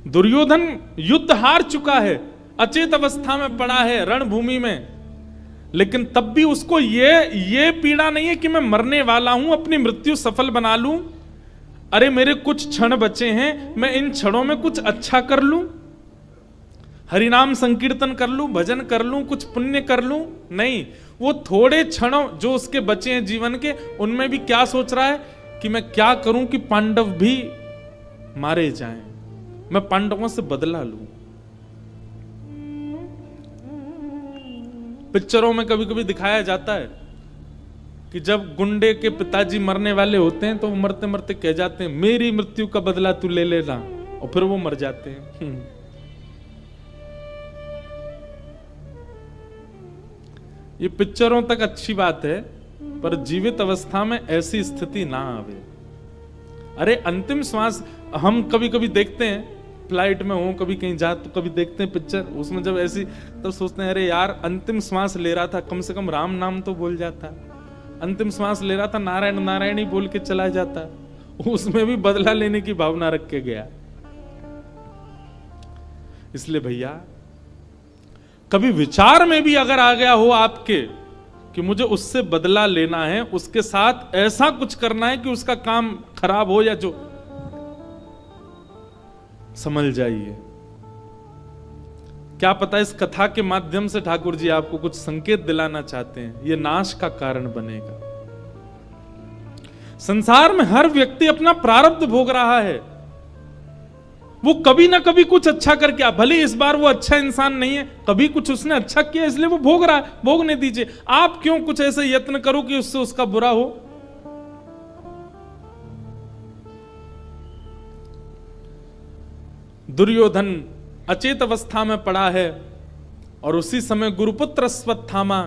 दुर्योधन युद्ध हार चुका है, अचेत अवस्था में पड़ा है रणभूमि में, लेकिन तब भी उसको ये पीड़ा नहीं है कि मैं मरने वाला हूं, अपनी मृत्यु सफल बना लूं। अरे मेरे कुछ क्षण बचे हैं, मैं इन क्षणों में कुछ अच्छा कर लूं, हरिनाम संकीर्तन कर लूं, भजन कर लूं, कुछ पुण्य कर लूं। नहीं, वो थोड़े क्षणों जो उसके बचे हैं जीवन के, उनमें भी क्या सोच रहा है कि मैं क्या करूं कि पांडव भी मारे जाएं, मैं पांडवों से बदला लूं। पिक्चरों में कभी कभी दिखाया जाता है कि जब गुंडे के पिताजी मरने वाले होते हैं तो वो मरते मरते कह जाते हैं, मेरी मृत्यु का बदला तू ले लेना, और फिर वो मर जाते हैं। ये पिक्चरों तक अच्छी बात है, पर जीवित अवस्था में ऐसी स्थिति ना आवे। अरे अंतिम श्वास हम कभी कभी देखते हैं, फ्लाइट में हो, कभी कहीं जा तो कभी देखते हैं पिक्चर, उसमें जब ऐसी तब सोचते हैं, अरे यार अंतिम श्वास ले रहा था, कम से कम राम नाम तो बोल जाता, अंतिम श्वास ले रहा था, नारायण नारायण ही बोल के चला जाता, उसमें भी बदला लेने की भावना रख के गया। इसलिए भैया कभी विचार में भी अगर आ गया हो आपके कि मुझे उससे बदला लेना है, उसके साथ ऐसा कुछ करना है कि उसका काम खराब हो, या जो, समझ जाइए, क्या पता इस कथा के माध्यम से ठाकुर जी आपको कुछ संकेत दिलाना चाहते हैं, ये नाश का कारण बनेगा। संसार में हर व्यक्ति अपना प्रारब्ध भोग रहा है, वो कभी ना कभी कुछ अच्छा करके आ, भले इस बार वो अच्छा इंसान नहीं है, कभी कुछ उसने अच्छा किया इसलिए वो भोग रहा है, भोगने दीजिए। आप क्यों कुछ ऐसे यत्न करो कि उससे उसका बुरा हो। दुर्योधन अचेत अवस्था में पड़ा है और उसी समय गुरुपुत्र अश्वत्थामा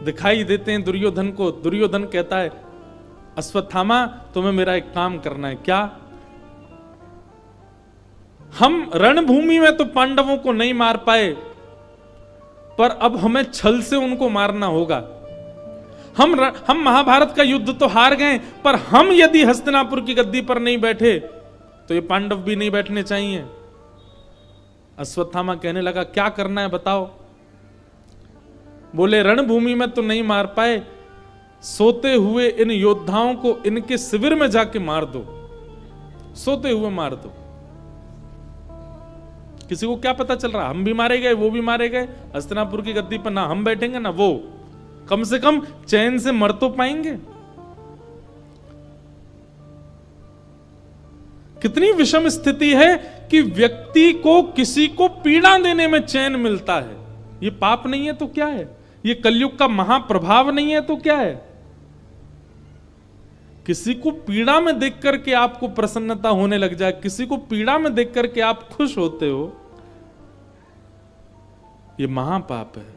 दिखाई देते हैं दुर्योधन को। दुर्योधन कहता है, अश्वत्थामा तुम्हें मेरा एक काम करना है। क्या? हम रणभूमि में तो पांडवों को नहीं मार पाए, पर अब हमें छल से उनको मारना होगा। हम महाभारत का युद्ध तो हार गए, पर हम यदि हस्तिनापुर की गद्दी पर नहीं बैठे तो ये पांडव भी नहीं बैठने चाहिए। अश्वत्थामा कहने लगा, क्या करना है बताओ। बोले, रणभूमि में तो नहीं मार पाए, सोते हुए इन योद्धाओं को इनके शिविर में जाके मार दो, सोते हुए मार दो। किसी को क्या पता चल रहा, हम भी मारे गए, वो भी मारे गए, हस्तिनापुर की गद्दी पर ना हम बैठेंगे ना वो, कम से कम चैन से मर तो पाएंगे। कितनी विषम स्थिति है कि व्यक्ति को किसी को पीड़ा देने में चैन मिलता है। ये पाप नहीं है तो क्या है? ये कलयुग का महाप्रभाव नहीं है तो क्या है? किसी को पीड़ा में देख करके आपको प्रसन्नता होने लग जाए, किसी को पीड़ा में देख करके आप खुश होते हो, ये महापाप है।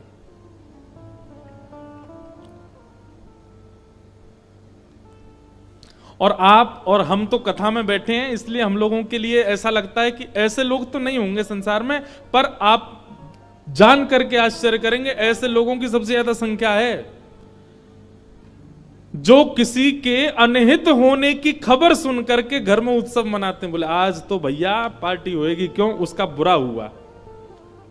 और आप और हम तो कथा में बैठे हैं, इसलिए हम लोगों के लिए ऐसा लगता है कि ऐसे लोग तो नहीं होंगे संसार में, पर आप जान करके आश्चर्य करेंगे, ऐसे लोगों की सबसे ज्यादा संख्या है जो किसी के अनहित होने की खबर सुन करके घर में उत्सव मनाते हैं। बोले, आज तो भैया पार्टी होएगी, क्यों? उसका बुरा हुआ,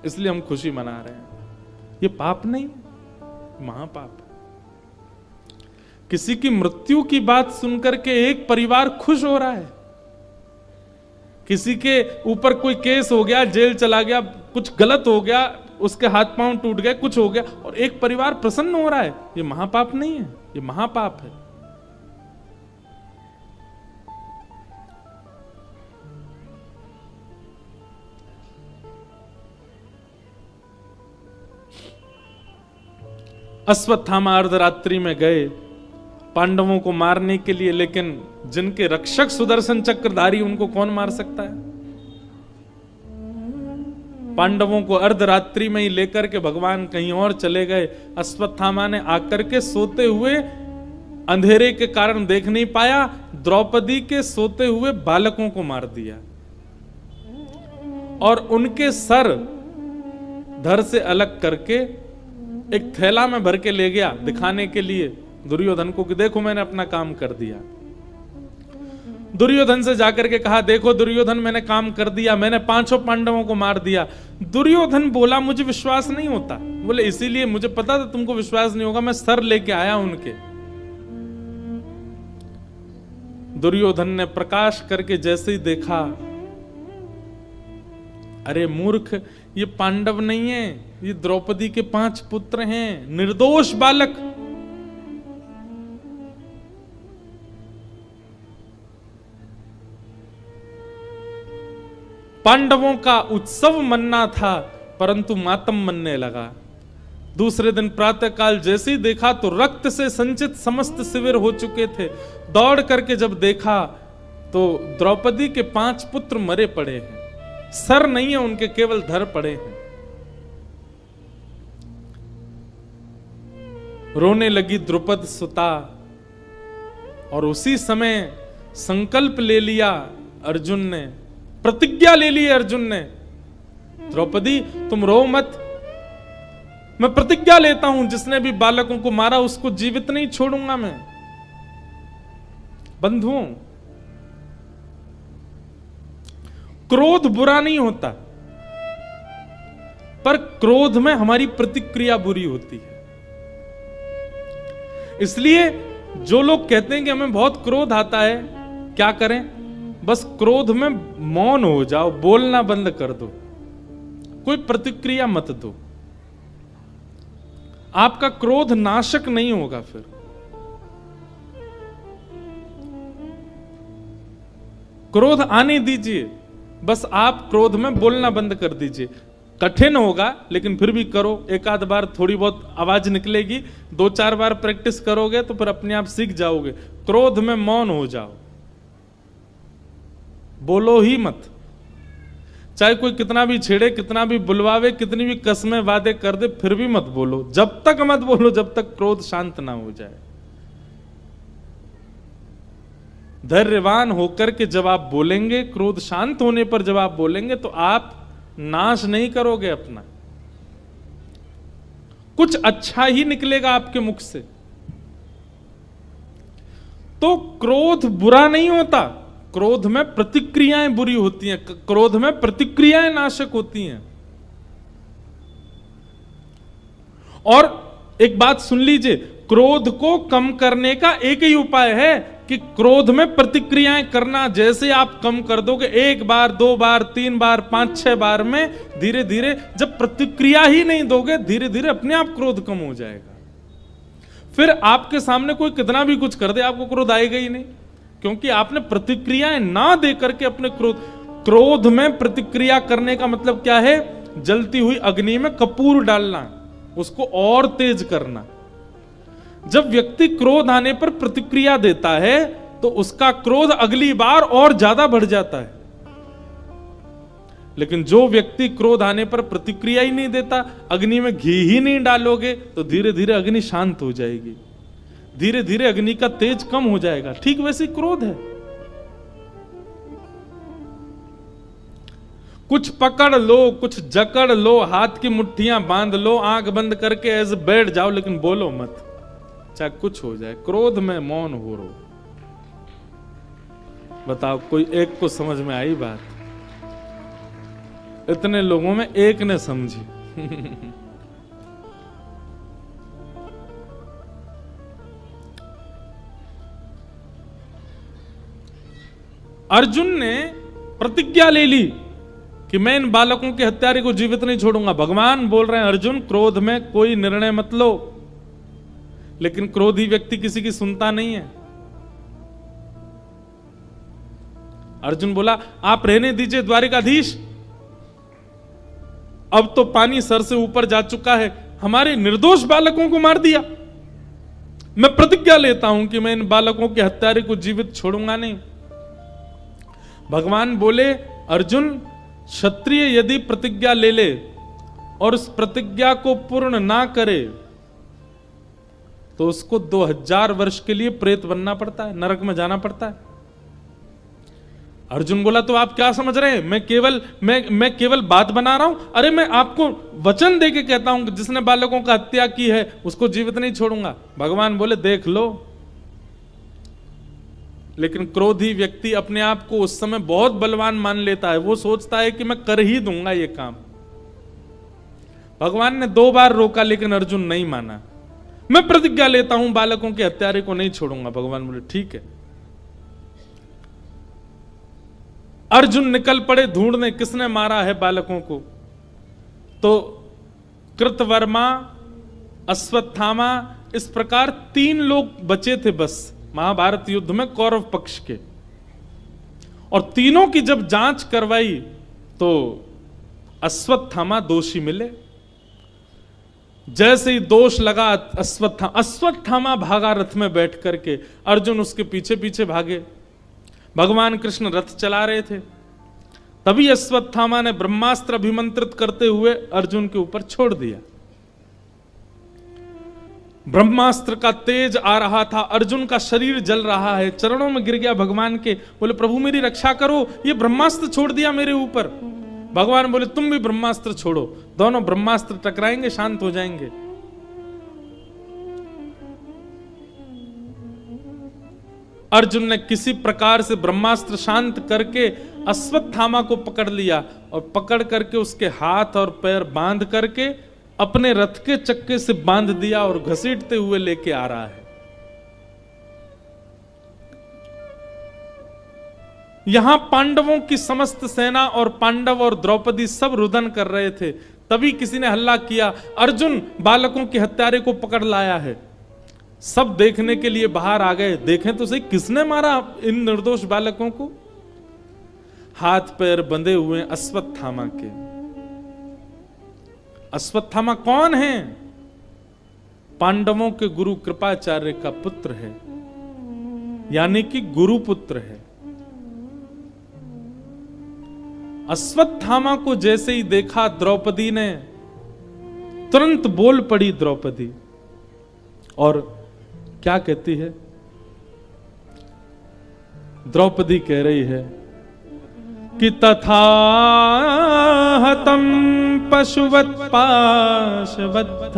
इसलिए हम खुशी मना रहे हैं। ये पाप नहीं, महापाप। किसी की मृत्यु की बात सुनकर के एक परिवार खुश हो रहा है, किसी के ऊपर कोई केस हो गया, जेल चला गया, कुछ गलत हो गया, उसके हाथ पांव टूट गए, कुछ हो गया और एक परिवार प्रसन्न हो रहा है, ये महापाप नहीं है, ये महापाप है। अश्वत्थामा अर्धरात्रि में गए पांडवों को मारने के लिए, लेकिन जिनके रक्षक सुदर्शन चक्रधारी, उनको कौन मार सकता है? पांडवों को अर्धरात्रि में ही लेकर के भगवान कहीं और चले गए। अश्वत्थामा ने आकर के सोते हुए, अंधेरे के कारण देख नहीं पाया, द्रौपदी के सोते हुए बालकों को मार दिया और उनके सर धड़ से अलग करके एक थैला में भर के ले गया, दिखाने के लिए दुर्योधन को कि देखो मैंने अपना काम कर दिया। दुर्योधन से जाकर के कहा, देखो दुर्योधन मैंने काम कर दिया, मैंने 5 पांडवों को मार दिया। दुर्योधन बोला, मुझे विश्वास नहीं होता। बोले इसीलिए मुझे पता था तुमको विश्वास नहीं होगा, मैं सर लेके आया उनके। दुर्योधन ने प्रकाश करके जैसे ही देखा, अरे मूर्ख, ये पांडव नहीं है, ये द्रौपदी के 5 पुत्र हैं, निर्दोष बालक। पांडवों का उत्सव मनना था, परंतु मातम मनने लगा। दूसरे दिन प्रातःकाल जैसे ही देखा तो रक्त से संचित समस्त शिविर हो चुके थे। दौड़ करके जब देखा तो द्रौपदी के 5 पुत्र मरे पड़े हैं, सर नहीं है उनके, केवल धड़ पड़े हैं। रोने लगी द्रुपद सुता और उसी समय संकल्प ले लिया अर्जुन ने, प्रतिज्ञा ले ली अर्जुन ने, द्रौपदी तुम रो मत, मैं प्रतिज्ञा लेता हूं जिसने भी बालकों को मारा उसको जीवित नहीं छोड़ूंगा मैं। बंधुओं, क्रोध बुरा नहीं होता, पर क्रोध में हमारी प्रतिक्रिया बुरी होती है। इसलिए जो लोग कहते हैं कि हमें बहुत क्रोध आता है, क्या करें? बस क्रोध में मौन हो जाओ, बोलना बंद कर दो, कोई प्रतिक्रिया मत दो। आपका क्रोध नाशक नहीं होगा। फिर क्रोध आने दीजिए, बस आप क्रोध में बोलना बंद कर दीजिए। कठिन होगा लेकिन फिर भी करो, एक आध बार थोड़ी बहुत आवाज निकलेगी, 2-4 बार प्रैक्टिस करोगे तो फिर अपने आप सीख जाओगे। क्रोध में मौन हो जाओ, बोलो ही मत। चाहे कोई कितना भी छेड़े, कितना भी बुलवावे, कितनी भी कस्में वादे कर दे, फिर भी मत बोलो। जब तक मत बोलो जब तक क्रोध शांत ना हो जाए। धैर्यवान होकर के जब आप बोलेंगे, क्रोध शांत होने पर जब आप बोलेंगे, तो आप नाश नहीं करोगे अपना, कुछ अच्छा ही निकलेगा आपके मुख से। तो क्रोध बुरा नहीं होता, क्रोध में प्रतिक्रियाएं बुरी होती हैं, क्रोध में प्रतिक्रियाएं नाशक होती हैं। और एक बात सुन लीजिए, क्रोध को कम करने का एक ही उपाय है कि क्रोध में प्रतिक्रियाएं करना। जैसे आप कम कर दोगे, 1 बार 2 बार 3 बार 5-6 बार में, धीरे धीरे जब प्रतिक्रिया ही नहीं दोगे, धीरे धीरे अपने आप क्रोध कम हो जाएगा। फिर आपके सामने कोई कितना भी कुछ कर दे, आपको क्रोध आएगा ही नहीं, क्योंकि आपने प्रतिक्रियाएं ना दे करके अपने क्रोध में प्रतिक्रिया करने का मतलब क्या है? जलती हुई अग्नि में कपूर डालना, उसको और तेज करना। जब व्यक्ति क्रोध आने पर प्रतिक्रिया देता है तो उसका क्रोध अगली बार और ज्यादा बढ़ जाता है। लेकिन जो व्यक्ति क्रोध आने पर प्रतिक्रिया ही नहीं देता, अग्नि में घी ही नहीं डालोगे, तो धीरे धीरे अग्नि शांत हो जाएगी, धीरे धीरे अग्नि का तेज कम हो जाएगा। ठीक वैसे क्रोध है, कुछ पकड़ लो, कुछ जकड़ लो, हाथ की मुट्ठियां बांध लो, आंख बंद करके ऐसे बैठ जाओ, लेकिन बोलो मत, चाहे कुछ हो जाए। क्रोध में मौन हो रो। बताओ, कोई एक को समझ में आई बात? इतने लोगों में एक ने समझी। अर्जुन ने प्रतिज्ञा ले ली कि मैं इन बालकों के हत्यारे को जीवित नहीं छोड़ूंगा। भगवान बोल रहे हैं अर्जुन क्रोध में कोई निर्णय मत लो, लेकिन क्रोधी व्यक्ति किसी की सुनता नहीं है। अर्जुन बोला आप रहने दीजिए द्वारिकाधीश, अब तो पानी सर से ऊपर जा चुका है, हमारे निर्दोष बालकों को मार दिया। मैं प्रतिज्ञा लेता हूं कि मैं इन बालकों के हत्यारे को जीवित छोड़ूंगा नहीं। भगवान बोले अर्जुन, क्षत्रिय यदि प्रतिज्ञा ले ले और उस प्रतिज्ञा को पूर्ण ना करे तो उसको 2000 वर्ष के लिए प्रेत बनना पड़ता है, नरक में जाना पड़ता है। अर्जुन बोला तो आप क्या समझ रहे हैं, मैं केवल बात बना रहा हूं। अरे मैं आपको वचन देके कहता हूं कि जिसने बालकों का हत्या की है उसको जीवित नहीं छोड़ूंगा। भगवान बोले देख लो। लेकिन क्रोधी व्यक्ति अपने आप को उस समय बहुत बलवान मान लेता है, वो सोचता है कि मैं कर ही दूंगा ये काम। भगवान ने 2 बार रोका लेकिन अर्जुन नहीं माना। मैं प्रतिज्ञा लेता हूं बालकों के हत्यारे को नहीं छोड़ूंगा। भगवान बोले ठीक है। अर्जुन निकल पड़े ढूंढने किसने मारा है बालकों को। तो कृतवर्मा, अश्वत्थामा, इस प्रकार 3 लोग बचे थे बस महाभारत युद्ध में कौरव पक्ष के। और तीनों की जब जांच करवाई तो अश्वत्थामा दोषी मिले। जैसे ही दोष लगा अश्वत्थामा भागा रथ में बैठ करके, अर्जुन उसके पीछे पीछे भागे। भगवान कृष्ण रथ चला रहे थे, तभी अश्वत्थामा ने ब्रह्मास्त्र अभिमंत्रित करते हुए अर्जुन के ऊपर छोड़ दिया। ब्रह्मास्त्र का तेज आ रहा था, अर्जुन का शरीर जल रहा है, चरणों में गिर गया भगवान के, बोले प्रभु मेरी रक्षा करो, ये ब्रह्मास्त्र छोड़ दिया मेरे ऊपर। भगवान बोले तुम भी ब्रह्मास्त्र छोड़ो, दोनों ब्रह्मास्त्र टकराएंगे, शांत हो जाएंगे। अर्जुन ने किसी प्रकार से ब्रह्मास्त्र शांत करके अश्वत्थामा को पकड़ लिया और पकड़ करके उसके हाथ और पैर बांध करके अपने रथ के चक्के से बांध दिया और घसीटते हुए लेके आ रहा है। यहां पांडवों की समस्त सेना और पांडव और द्रौपदी सब रुदन कर रहे थे। तभी किसी ने हल्ला किया अर्जुन बालकों के हत्यारे को पकड़ लाया है। सब देखने के लिए बाहर आ गए, देखें तो सही किसने मारा इन निर्दोष बालकों को। हाथ पैर बंधे हुए अश्वत्थामा के। अश्वत्थामा कौन है? पांडवों के गुरु कृपाचार्य का पुत्र है, यानी कि गुरुपुत्र है। अश्वत्थामा को जैसे ही देखा द्रौपदी ने तुरंत बोल पड़ी द्रौपदी, और क्या कहती है? द्रौपदी कह रही है कि तथा हतम पशुवत पाशबद्ध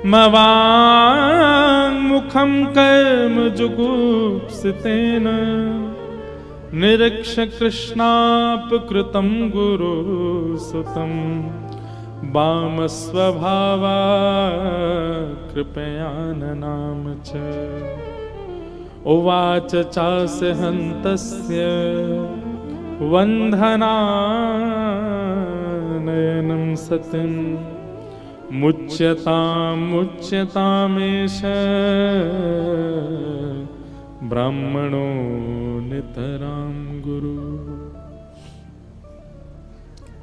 मवांग मुखम कर्म जुगुप्सितेन निरीक्ष कृष्णापकृतं गुरु सुतम वाम स्वभावा कृपयान नाम च उवाच चास्य हन्तस्य वन्धनानयनं सतिं मुच्यतामेष ब्राह्मणो नितरां गुरु।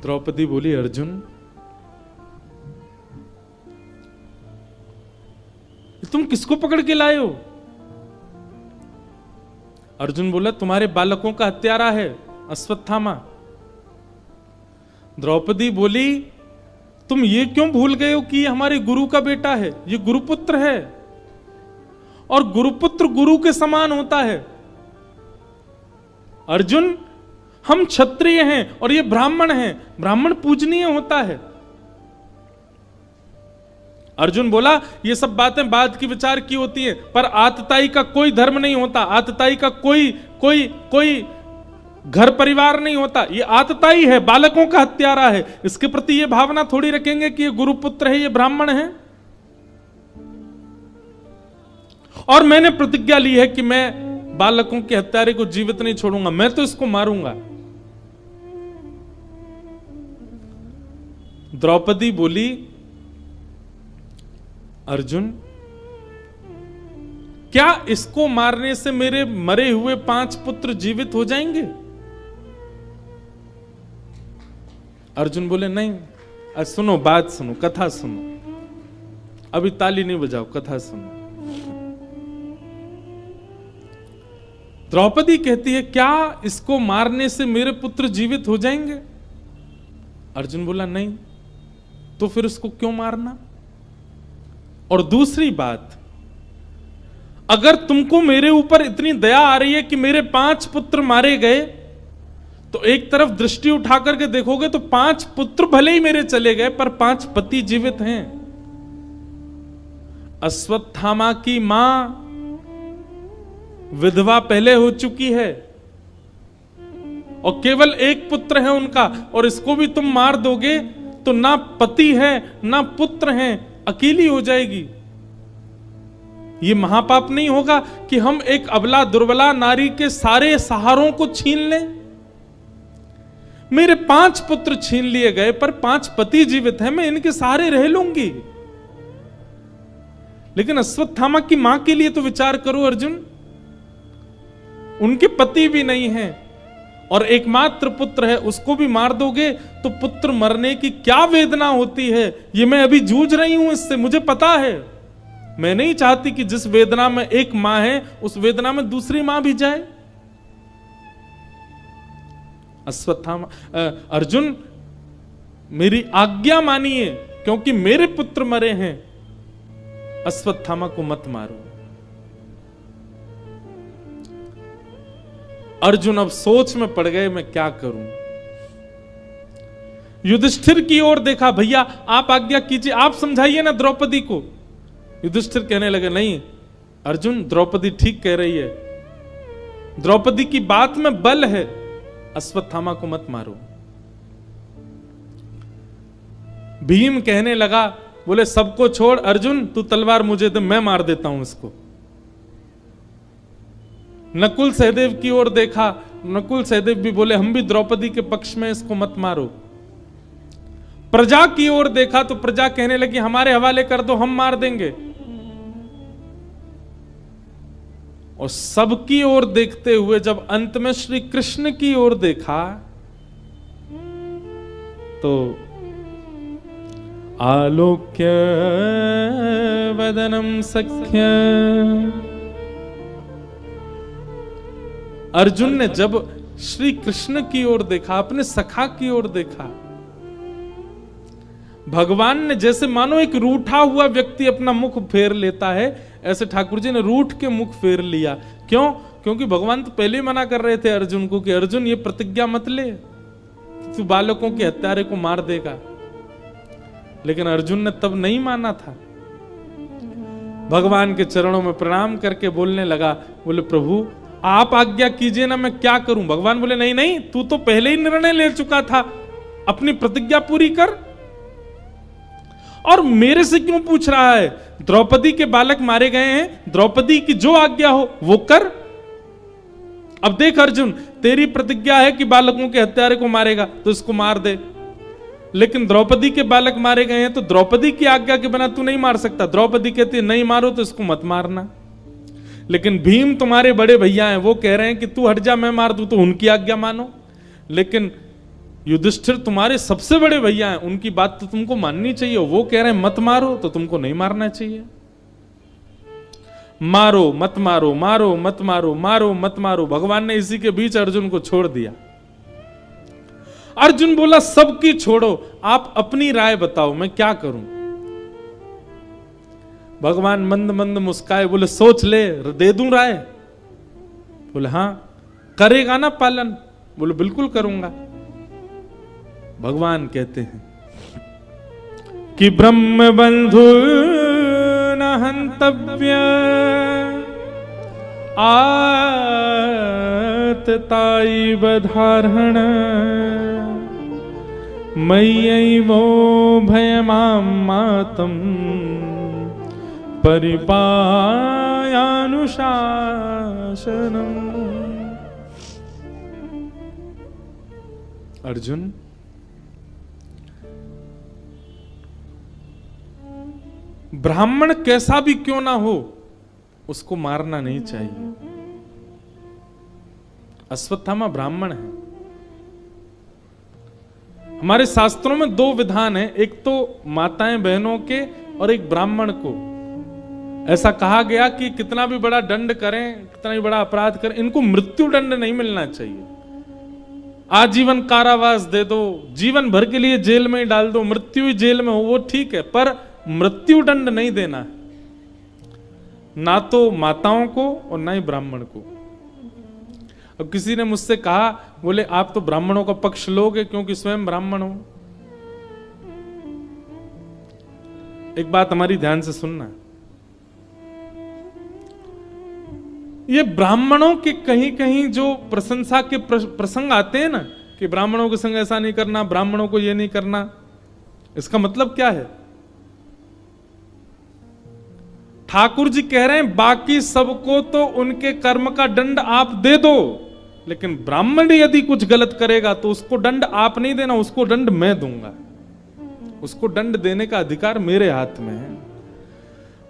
द्रौपदी बोली अर्जुन तुम किसको पकड़ के लाए हो? अर्जुन बोला तुम्हारे बालकों का हत्यारा है अश्वत्थामा। द्रौपदी बोली तुम ये क्यों भूल गए हो कि ये हमारे गुरु का बेटा है, ये गुरुपुत्र है, और गुरुपुत्र गुरु के समान होता है। अर्जुन हम क्षत्रिय हैं और ये ब्राह्मण हैं, ब्राह्मण पूजनीय होता है। अर्जुन बोला ये सब बातें बाद की विचार की होती हैं, पर आतताई का कोई धर्म नहीं होता, आतताई का कोई घर परिवार नहीं होता। ये आतताई है, बालकों का हत्यारा है। इसके प्रति ये भावना थोड़ी रखेंगे कि ये गुरुपुत्र है, ये ब्राह्मण है। और मैंने प्रतिज्ञा ली है कि मैं बालकों के हत्यारे को जीवित नहीं छोड़ूंगा, मैं तो इसको मारूंगा। द्रौपदी बोली, अर्जुन, क्या इसको मारने से मेरे मरे हुए 5 पुत्र जीवित हो जाएंगे? अर्जुन बोले, नहीं। सुनो, बात सुनो, कथा सुनो, अभी ताली नहीं बजाओ, कथा सुनो। द्रौपदी कहती है, क्या इसको मारने से मेरे पुत्र जीवित हो जाएंगे? अर्जुन बोला, नहीं। तो फिर उसको क्यों मारना? और दूसरी बात, अगर तुमको मेरे ऊपर इतनी दया आ रही है कि मेरे 5 पुत्र मारे गए, तो एक तरफ दृष्टि उठा करके देखोगे तो 5 पुत्र भले ही मेरे चले गए, पर 5 पति जीवित हैं। अश्वत्थामा की मां विधवा पहले हो चुकी है और केवल एक पुत्र है उनका, और इसको भी तुम मार दोगे तो ना पति है ना पुत्र है, अकेली हो जाएगी। ये महापाप नहीं होगा कि हम एक अबला दुर्बला नारी के सारे सहारों को छीन लें? मेरे 5 पुत्र छीन लिए गए, पर 5 पति जीवित हैं, मैं इनके सहारे रह लूंगी। लेकिन अश्वत्थामा की मां के लिए तो विचार करो अर्जुन, उनके पति भी नहीं हैं और एकमात्र पुत्र है, उसको भी मार दोगे तो पुत्र मरने की क्या वेदना होती है, ये मैं अभी जूझ रही हूं इससे, मुझे पता है। मैं नहीं चाहती कि जिस वेदना में एक मां है उस वेदना में दूसरी मां भी जाए। अश्वत्थामा, अर्जुन मेरी आज्ञा मानिए, क्योंकि मेरे पुत्र मरे हैं, अश्वत्थामा को मत मारो। अर्जुन अब सोच में पड़ गए, मैं क्या करूं। युधिष्ठिर की ओर देखा, भैया आप आज्ञा कीजिए, आप समझाइए ना द्रौपदी को। युधिष्ठिर कहने लगे, नहीं अर्जुन, द्रौपदी ठीक कह रही है, द्रौपदी की बात में बल है, अश्वत्थामा को मत मारो। भीम कहने लगा, बोले सबको छोड़ अर्जुन, तू तलवार मुझे दे, मैं मार देता हूं इसको। नकुल सहदेव की ओर देखा, नकुल सहदेव भी बोले, हम भी द्रौपदी के पक्ष में, इसको मत मारो। प्रजा की ओर देखा तो प्रजा कहने लगी, हमारे हवाले कर दो, हम मार देंगे। और सबकी ओर देखते हुए जब अंत में श्री कृष्ण की ओर देखा तो आलोक्य वदनम सख्य, अर्जुन ने जब श्री कृष्ण की ओर देखा, अपने सखा की ओर देखा, भगवान ने जैसे मानो एक रूठा हुआ व्यक्ति अपना मुख फेर लेता है, ऐसे ठाकुर जी ने रूठ के मुख फेर लिया। क्यों? क्योंकि भगवान तो पहले ही मना कर रहे थे अर्जुन को कि अर्जुन ये प्रतिज्ञा मत ले, तू बालकों के हत्यारे को मार देगा। लेकिन अर्जुन ने तब नहीं माना था। भगवान के चरणों में प्रणाम करके बोलने लगा, बोले प्रभु आप आज्ञा कीजिए ना, मैं क्या करूं। भगवान बोले, नहीं नहीं, तू तो पहले ही निर्णय ले चुका था, अपनी प्रतिज्ञा पूरी कर। और मेरे से क्यों पूछ रहा है? द्रौपदी के बालक मारे गए हैं, द्रौपदी की जो आज्ञा हो वो कर। अब देख अर्जुन, तेरी प्रतिज्ञा है कि बालकों के हत्यारे को मारेगा, तो इसको मार दे। लेकिन द्रौपदी के बालक मारे गए हैं तो द्रौपदी की आज्ञा के बिना तू नहीं मार सकता। द्रौपदी कहती है नहीं मारो तो इसको मत मारना। लेकिन भीम तुम्हारे बड़े भैया हैं, वो कह रहे हैं कि तू हट जा, मैं मार दूं, तो उनकी आज्ञा मानो। लेकिन युधिष्ठिर तुम्हारे सबसे बड़े भैया हैं, उनकी बात तो तुमको माननी चाहिए। वो कह रहे हैं मत मारो, तो तुमको नहीं मारना चाहिए। मारो मत मारो, मारो मत मारो, मारो मत मारो। भगवान ने इसी के बीच अर्जुन को छोड़ दिया। अर्जुन बोला सबकी छोड़ो, आप अपनी राय बताओ, मैं क्या करूं। भगवान मंद मंद मुस्काए, बोले सोच ले, दे दूं राय। बोले हां, करेगा ना पालन? बोले बिल्कुल करूंगा। भगवान कहते हैं कि ब्रह्म बंधु न हंतव्य आतताई बधारण मय्यैवो भयमां मातम परिपाययन्ति मयानुशासनम्। अर्जुन, ब्राह्मण कैसा भी क्यों ना हो उसको मारना नहीं चाहिए। अश्वत्थामा ब्राह्मण है। हमारे शास्त्रों में दो विधान है, एक तो माताएं बहनों के और एक ब्राह्मण को। ऐसा कहा गया कि कितना भी बड़ा दंड करें, कितना भी बड़ा अपराध करें, इनको मृत्यु दंड नहीं मिलना चाहिए। आजीवन कारावास दे दो, जीवन भर के लिए जेल में ही डाल दो, मृत्यु ही जेल में हो, वो ठीक है, पर मृत्यु दंड नहीं देना है, ना तो माताओं को और ना ही ब्राह्मण को। अब किसी ने मुझसे कहा, बोले आप तो ब्राह्मणों का पक्ष लोगे क्योंकि स्वयं ब्राह्मण हो। एक बात हमारी ध्यान से सुनना, ये ब्राह्मणों के कहीं कहीं जो प्रशंसा के प्रसंग आते हैं ना, कि ब्राह्मणों के संग ऐसा नहीं करना, ब्राह्मणों को ये नहीं करना, इसका मतलब क्या है? ठाकुर जी कह रहे हैं बाकी सबको तो उनके कर्म का दंड आप दे दो, लेकिन ब्राह्मण यदि कुछ गलत करेगा तो उसको दंड आप नहीं देना, उसको दंड मैं दूंगा। उसको दंड देने का अधिकार मेरे हाथ में है।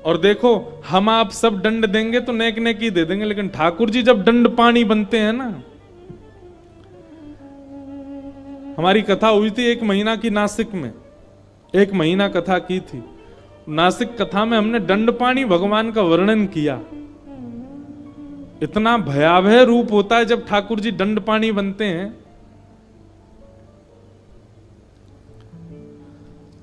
और देखो, हम आप सब दंड देंगे तो नेक नेक ही दे देंगे, लेकिन ठाकुर जी जब दंड पानी बनते हैं ना। हमारी कथा हुई थी 1 महीना की नासिक में, 1 महीना कथा की थी। नासिक कथा में हमने दंडपाणी भगवान का वर्णन किया। इतना भयावह रूप होता है जब ठाकुर जी दंडपाणी बनते हैं।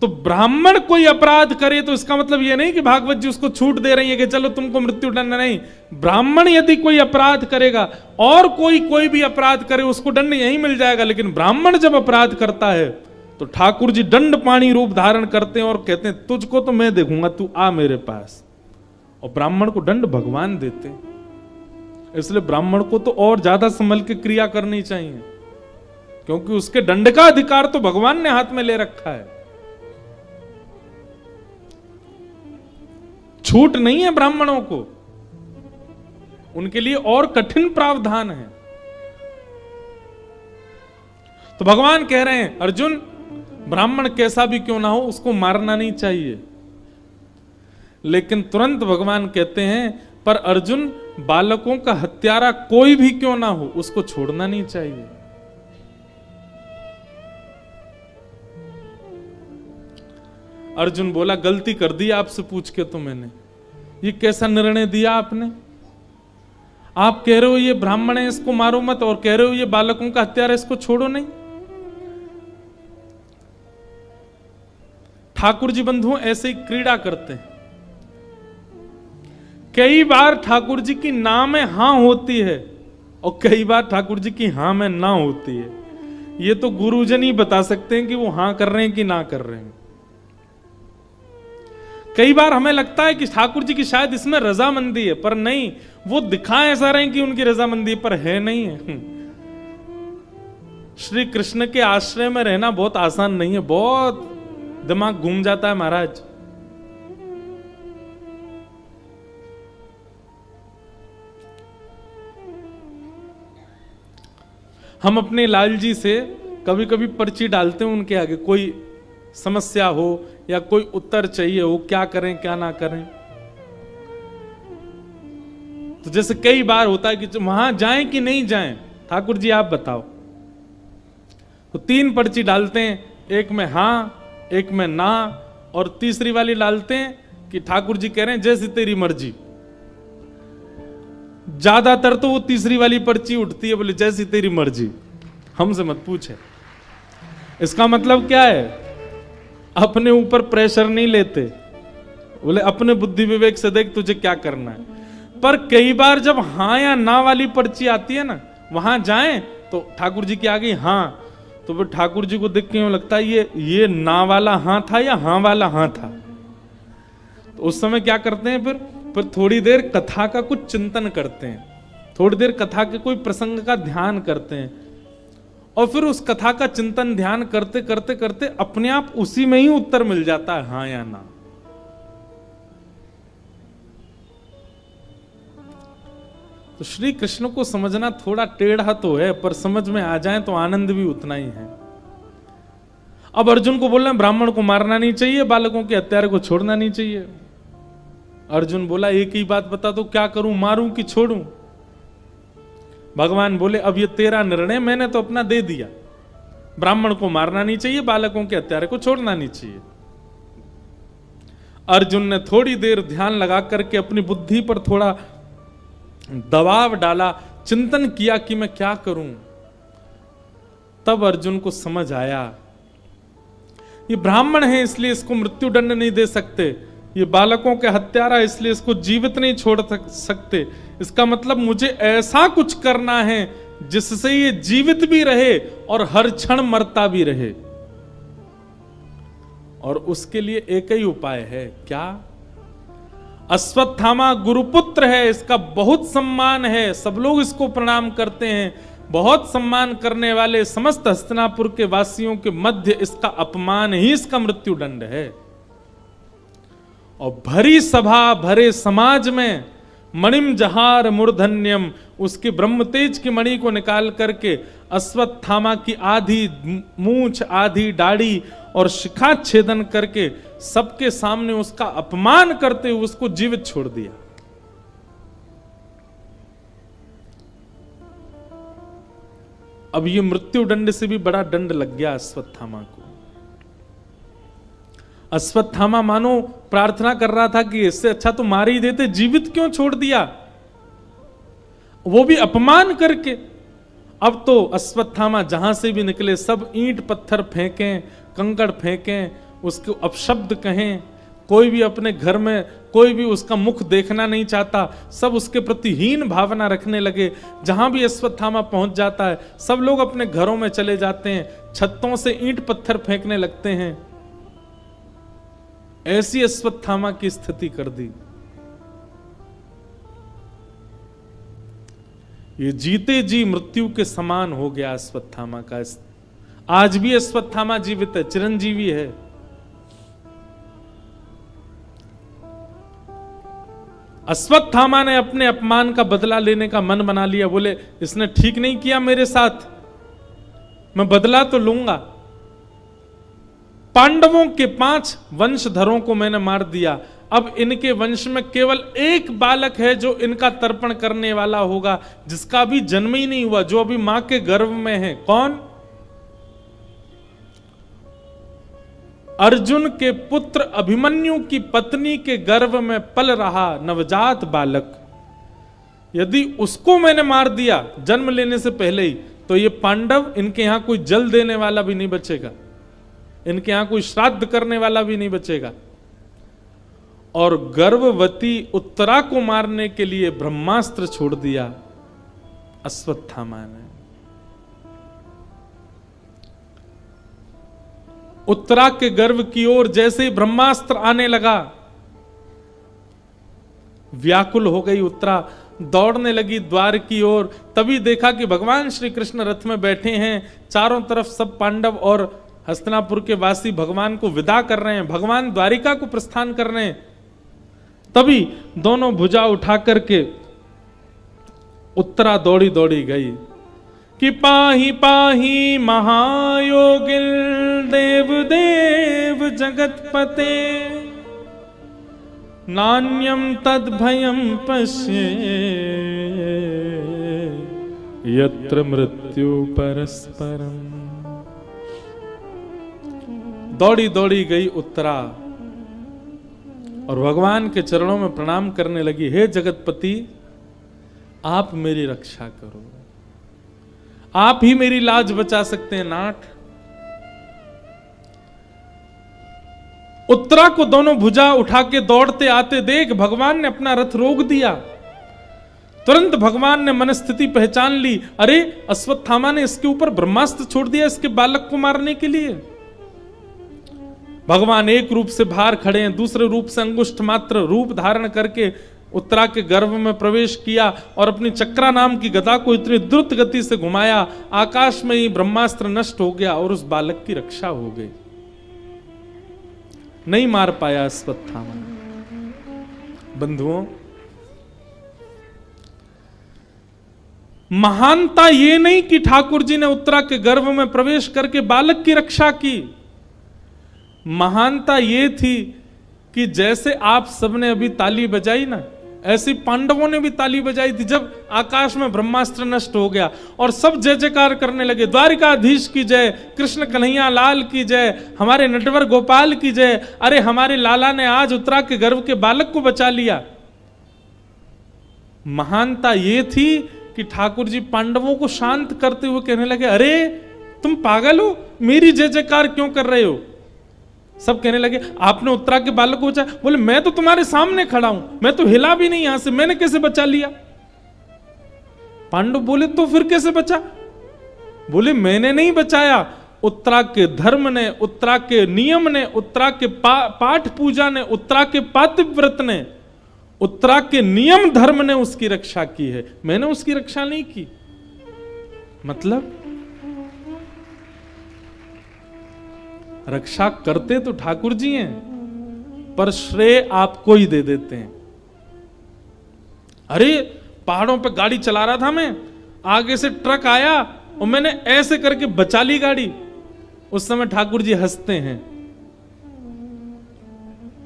तो ब्राह्मण कोई अपराध करे तो इसका मतलब यह नहीं कि भागवत जी उसको छूट दे रही है कि चलो तुमको मृत्यु दंड नहीं। ब्राह्मण यदि कोई अपराध करेगा और कोई भी अपराध करे उसको दंड यही मिल जाएगा, लेकिन ब्राह्मण जब अपराध करता है तो ठाकुर जी दंडपाणी रूप धारण करते हैं और कहते हैं तुझको तो मैं देखूंगा, तू आ मेरे पास। और ब्राह्मण को दंड भगवान देते हैं। इसलिए ब्राह्मण को तो और ज्यादा संभल के क्रिया करनी चाहिए, क्योंकि उसके दंड का अधिकार तो भगवान ने हाथ में ले रखा है। छूट नहीं है ब्राह्मणों को, उनके लिए और कठिन प्रावधान है। तो भगवान कह रहे हैं अर्जुन, ब्राह्मण कैसा भी क्यों ना हो उसको मारना नहीं चाहिए। लेकिन तुरंत भगवान कहते हैं पर अर्जुन, बालकों का हत्यारा कोई भी क्यों ना हो उसको छोड़ना नहीं चाहिए। अर्जुन बोला गलती कर दी आपसे पूछ के, तो मैंने ये कैसा निर्णय दिया आपने? आप कह रहे हो ये ब्राह्मण है इसको मारो मत, और कह रहे हो ये बालकों का हत्यारा इसको छोड़ो नहीं। ठाकुर जी बंधुओं ऐसे ही क्रीड़ा करते हैं। कई बार ठाकुर जी की ना में हां होती है और कई बार ठाकुर जी की हां में ना होती है। ये तो गुरुजन ही बता सकते हैं कि वो हां कर रहे हैं कि ना कर रहे हैं। कई बार हमें लगता है कि ठाकुर जी की शायद इसमें रजामंदी है, पर नहीं, वो दिखाएं ऐसा रहे कि उनकी रजामंदी पर है, नहीं है। श्री कृष्ण के आश्रय में रहना बहुत आसान नहीं है, बहुत दिमाग घूम जाता है महाराज। हम अपने लाल जी से कभी कभी पर्ची डालते हैं उनके आगे, कोई समस्या हो या कोई उत्तर चाहिए हो, क्या करें क्या ना करें। तो जैसे कई बार होता है कि वहां जाएं कि नहीं जाएं, ठाकुर जी आप बताओ। तो 3 पर्ची डालते हैं, एक में हां, एक में ना, और तीसरी वाली डालते हैं कि ठाकुर जी कह रहे हैं जैसी तेरी मर्जी। ज्यादातर तो वो तीसरी वाली पर्ची उठती है, बोले जैसी तेरी मर्जी, हमसे मत पूछे। इसका मतलब क्या है? अपने ऊपर प्रेशर नहीं लेते, बोले अपने बुद्धि विवेक से देख तुझे क्या करना है। पर कई बार जब हां या ना वाली पर्ची आती है ना, वहां जाएं तो ठाकुर जी की आ गई हां, तो फिर ठाकुर जी को देख के यूं लगता है ये ना वाला हां था या हां वाला हां था। तो उस समय क्या करते हैं, फिर थोड़ी देर कथा का कुछ चिंतन करते हैं, थोड़ी देर कथा के कोई प्रसंग का ध्यान करते हैं, और फिर उस कथा का चिंतन ध्यान करते करते करते अपने आप उसी में ही उत्तर मिल जाता है, हां या ना। तो श्री कृष्ण को समझना थोड़ा टेढ़ा तो है, पर समझ में आ जाए तो आनंद भी उतना ही है। अब अर्जुन को बोल रहे हैं ब्राह्मण को मारना नहीं चाहिए, बालकों के हत्यारे को छोड़ना नहीं चाहिए। अर्जुन बोला एक ही बात बता दो, क्या करूं, मारूं कि छोड़ूं? भगवान बोले अब ये तेरा निर्णय, मैंने तो अपना दे दिया। ब्राह्मण को मारना नहीं चाहिए, बालकों के हत्यारे को छोड़ना नहीं चाहिए। अर्जुन ने थोड़ी देर ध्यान लगा करके अपनी बुद्धि पर थोड़ा दबाव डाला, चिंतन किया कि मैं क्या करूं। तब अर्जुन को समझ आया ये ब्राह्मण है इसलिए इसको मृत्यु दंड नहीं दे सकते, ये बालकों के हत्यारा इसलिए इसको जीवित नहीं छोड़ सकते। इसका मतलब मुझे ऐसा कुछ करना है जिससे ये जीवित भी रहे और हर क्षण मरता भी रहे। और उसके लिए एक ही उपाय है, क्या? अश्वत्थामा गुरुपुत्र है, इसका बहुत सम्मान है, सब लोग इसको प्रणाम करते हैं। बहुत सम्मान करने वाले समस्त हस्तिनापुर के वासियों के मध्य इसका अपमान ही इसका मृत्यु दंड है। और भरी सभा भरे समाज में मणिम जहार मूर्धन्यम, उसके ब्रह्म तेज की मणि को निकाल करके अश्वत्थामा की आधी मूंछ, आधी दाढ़ी और शिखा छेदन करके सबके सामने उसका अपमान करते हुए उसको जीवित छोड़ दिया। अब ये मृत्यु दंड से भी बड़ा दंड लग गया अश्वत्थामा को। अश्वत्थामा मानो प्रार्थना कर रहा था कि इससे अच्छा तो मार ही देते, जीवित क्यों छोड़ दिया, वो भी अपमान करके। अब तो अश्वत्थामा जहां से भी निकले सब ईंट पत्थर फेंकें, कंकड़ फेंकें, उसको अपशब्द कहें। कोई भी अपने घर में कोई भी उसका मुख देखना नहीं चाहता, सब उसके प्रति हीन भावना रखने लगे। जहां भी अश्वत्थामा पहुंच जाता है सब लोग अपने घरों में चले जाते हैं, छतों से ईंट पत्थर फेंकने लगते हैं। ऐसी अश्वत्थामा की स्थिति कर दी। ये जीते जी मृत्यु के समान हो गया अश्वत्थामा का। आज भी अश्वत्थामा जीवित है, चिरंजीवी है। अश्वत्थामा ने अपने अपमान का बदला लेने का मन बना लिया। बोले इसने ठीक नहीं किया मेरे साथ, मैं बदला तो लूंगा। पांडवों के 5 वंशधरों को मैंने मार दिया, अब इनके वंश में केवल एक बालक है जो इनका तर्पण करने वाला होगा, जिसका भी जन्म ही नहीं हुआ, जो अभी मां के गर्भ में है। कौन? अर्जुन के पुत्र अभिमन्यु की पत्नी के गर्भ में पल रहा नवजात बालक। यदि उसको मैंने मार दिया जन्म लेने से पहले ही, तो ये पांडव, इनके यहां कोई जल देने वाला भी नहीं बचेगा, इनके यहां कोई श्राद्ध करने वाला भी नहीं बचेगा। और गर्भवती उत्तरा को मारने के लिए ब्रह्मास्त्र छोड़ दिया अश्वत्थामा ने। उत्तरा के गर्भ की ओर जैसे ही ब्रह्मास्त्र आने लगा, व्याकुल हो गई उत्तरा, दौड़ने लगी द्वार की ओर। तभी देखा कि भगवान श्री कृष्ण रथ में बैठे हैं, चारों तरफ सब पांडव और हस्तिनापुर के वासी भगवान को विदा कर रहे हैं, भगवान द्वारिका को प्रस्थान कर रहे हैं। तभी दोनों भुजा उठा करके उत्तरा दौड़ी दौड़ी गई कि पाही पाही महायोगिल देव देव जगतपते, नान्यम तद भयम पश्ये यत्र मृत्यु परस्परम। दौड़ी दौड़ी गई उत्तरा और भगवान के चरणों में प्रणाम करने लगी, हे जगतपति आप मेरी रक्षा करो, आप ही मेरी लाज बचा सकते हैं नाथ। उत्तरा को दोनों भुजा उठा के दौड़ते आते देख भगवान ने अपना रथ रोक दिया। तुरंत भगवान ने मनस्थिति पहचान ली, अरे अश्वत्थामा ने इसके ऊपर ब्रह्मास्त्र छोड़ दिया इसके बालक को मारने के लिए। भगवान एक रूप से बाहर खड़े हैं, दूसरे रूप से अंगुष्ठ मात्र रूप धारण करके उत्तरा के गर्भ में प्रवेश किया और अपनी चक्रा नाम की गदा को इतनी द्रुत गति से घुमाया, आकाश में ही ब्रह्मास्त्र नष्ट हो गया और उस बालक की रक्षा हो गई। नहीं मार पाया अश्वत्थामा। बंधुओं, महानता ये नहीं कि ठाकुर जी ने उत्तरा के गर्भ में प्रवेश करके बालक की रक्षा की। महानता ये थी कि जैसे आप सबने अभी ताली बजाई ना, ऐसी पांडवों ने भी ताली बजाई थी जब आकाश में ब्रह्मास्त्र नष्ट हो गया और सब जय जयकार करने लगे, द्वारिकाधीश की जय, कृष्ण कन्हैया लाल की जय, हमारे नटवर गोपाल की जय, अरे हमारे लाला ने आज उत्तरा के गर्भ के बालक को बचा लिया। महानता ये थी कि ठाकुर जी पांडवों को शांत करते हुए कहने लगे, अरे तुम पागल हो, मेरी जय जयकार क्यों कर रहे हो? सब कहने लगे आपने उत्तरा के बालक को बचाया। बोले मैं तो तुम्हारे सामने खड़ा हूं, मैं तो हिला भी नहीं यहां से, मैंने कैसे बचा लिया? पांडव बोले तो फिर कैसे बचा? बोले मैंने नहीं बचाया, उत्तरा के धर्म ने, उत्तरा के नियम ने, उत्तरा के पाठ पूजा ने, उत्तरा के पातिव्रत ने, उत्तरा के नियम धर्म ने उसकी रक्षा की है, मैंने उसकी रक्षा नहीं की। मतलब रक्षा करते तो ठाकुर जी हैं, पर श्रेय आपको ही दे देते हैं। अरे पहाड़ों पे गाड़ी चला रहा था मैं, आगे से ट्रक आया और मैंने ऐसे करके बचा ली गाड़ी। उस समय ठाकुर जी हंसते हैं,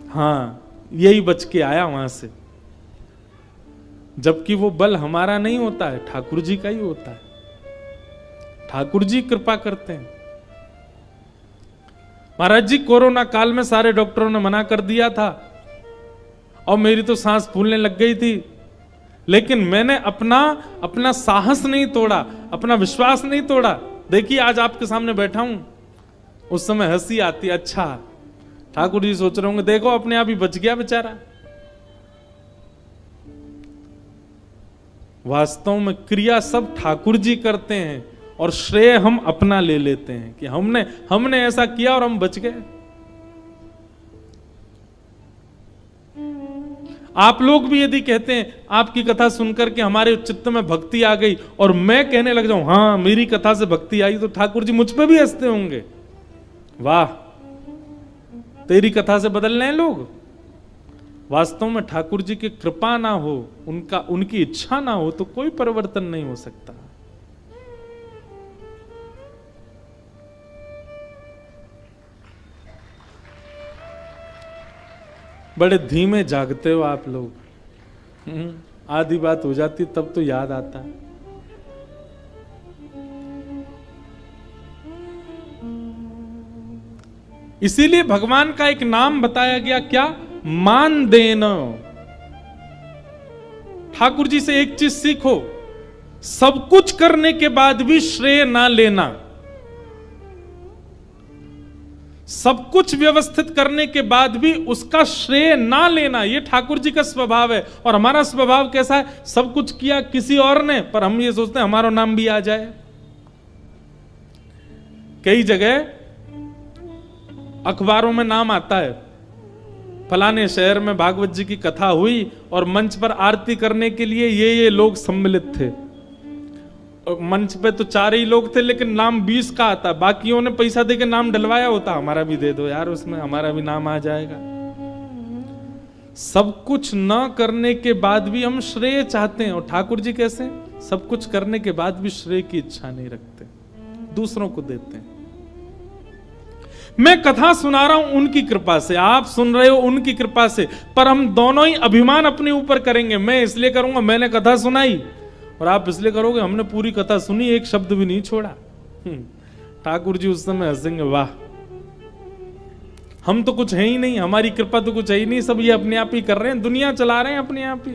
हाँ यही बच के आया वहां से। जबकि वो बल हमारा नहीं होता है, ठाकुर जी का ही होता है। ठाकुर जी कृपा करते हैं। महाराज जी कोरोना काल में सारे डॉक्टरों ने मना कर दिया था और मेरी तो सांस फूलने लग गई थी, लेकिन मैंने अपना साहस नहीं तोड़ा, अपना विश्वास नहीं तोड़ा। देखिए आज आपके सामने बैठा हूं। उस समय हंसी आती, अच्छा ठाकुर जी सोच रहे होंगे देखो अपने आप ही बच गया बेचारा। वास्तव में क्रिया सब ठाकुर जी करते हैं और श्रेय हम अपना ले लेते हैं कि हमने ऐसा किया और हम बच गए। आप लोग भी यदि कहते हैं आपकी कथा सुनकर के हमारे चित्त में भक्ति आ गई और मैं कहने लग जाऊं हाँ मेरी कथा से भक्ति आई, तो ठाकुर जी मुझ पे भी हंसते होंगे, वाह तेरी कथा से बदल रहे हैं लोग। वास्तव में ठाकुर जी की कृपा ना हो, उनकी इच्छा ना हो तो कोई परिवर्तन नहीं हो सकता। बड़े धीमे जागते हो आप लोग, आधी बात हो जाती तब तो याद आता है। इसीलिए भगवान का एक नाम बताया गया, क्या? मान देना। ठाकुर जी से एक चीज सीखो, सब कुछ करने के बाद भी श्रेय ना लेना। सब कुछ व्यवस्थित करने के बाद भी उसका श्रेय ना लेना, यह ठाकुर जी का स्वभाव है। और हमारा स्वभाव कैसा है? सब कुछ किया किसी और ने, पर हम ये सोचते हैं हमारा नाम भी आ जाए। कई जगह अखबारों में नाम आता है, फलाने शहर में भागवत जी की कथा हुई और मंच पर आरती करने के लिए ये लोग सम्मिलित थे। और मंच पे तो 4 ही लोग थे, लेकिन नाम 20 का आता, बाकियों ने पैसा देके नाम डलवाया होता, हमारा भी दे दो यार, उसमें हमारा भी नाम आ जाएगा। सब कुछ न करने के बाद भी हम श्रेय चाहते हैं, और ठाकुर जी कैसे? सब कुछ करने के बाद भी श्रेय की इच्छा नहीं रखते, दूसरों को देते हैं। मैं कथा सुना रहा हूं उनकी कृपा से, आप सुन रहे हो उनकी कृपा से, पर हम दोनों ही अभिमान अपने ऊपर करेंगे। मैं इसलिए करूंगा मैंने कथा सुनाई, और आप इसलिए करोगे हमने पूरी कथा सुनी, एक शब्द भी नहीं छोड़ा। ठाकुर जी उस समय हंसेंगे, वाह हम तो कुछ है ही नहीं, हमारी कृपा तो कुछ है ही नहीं, सब ये अपने आप ही कर रहे हैं, दुनिया चला रहे हैं अपने आप ही।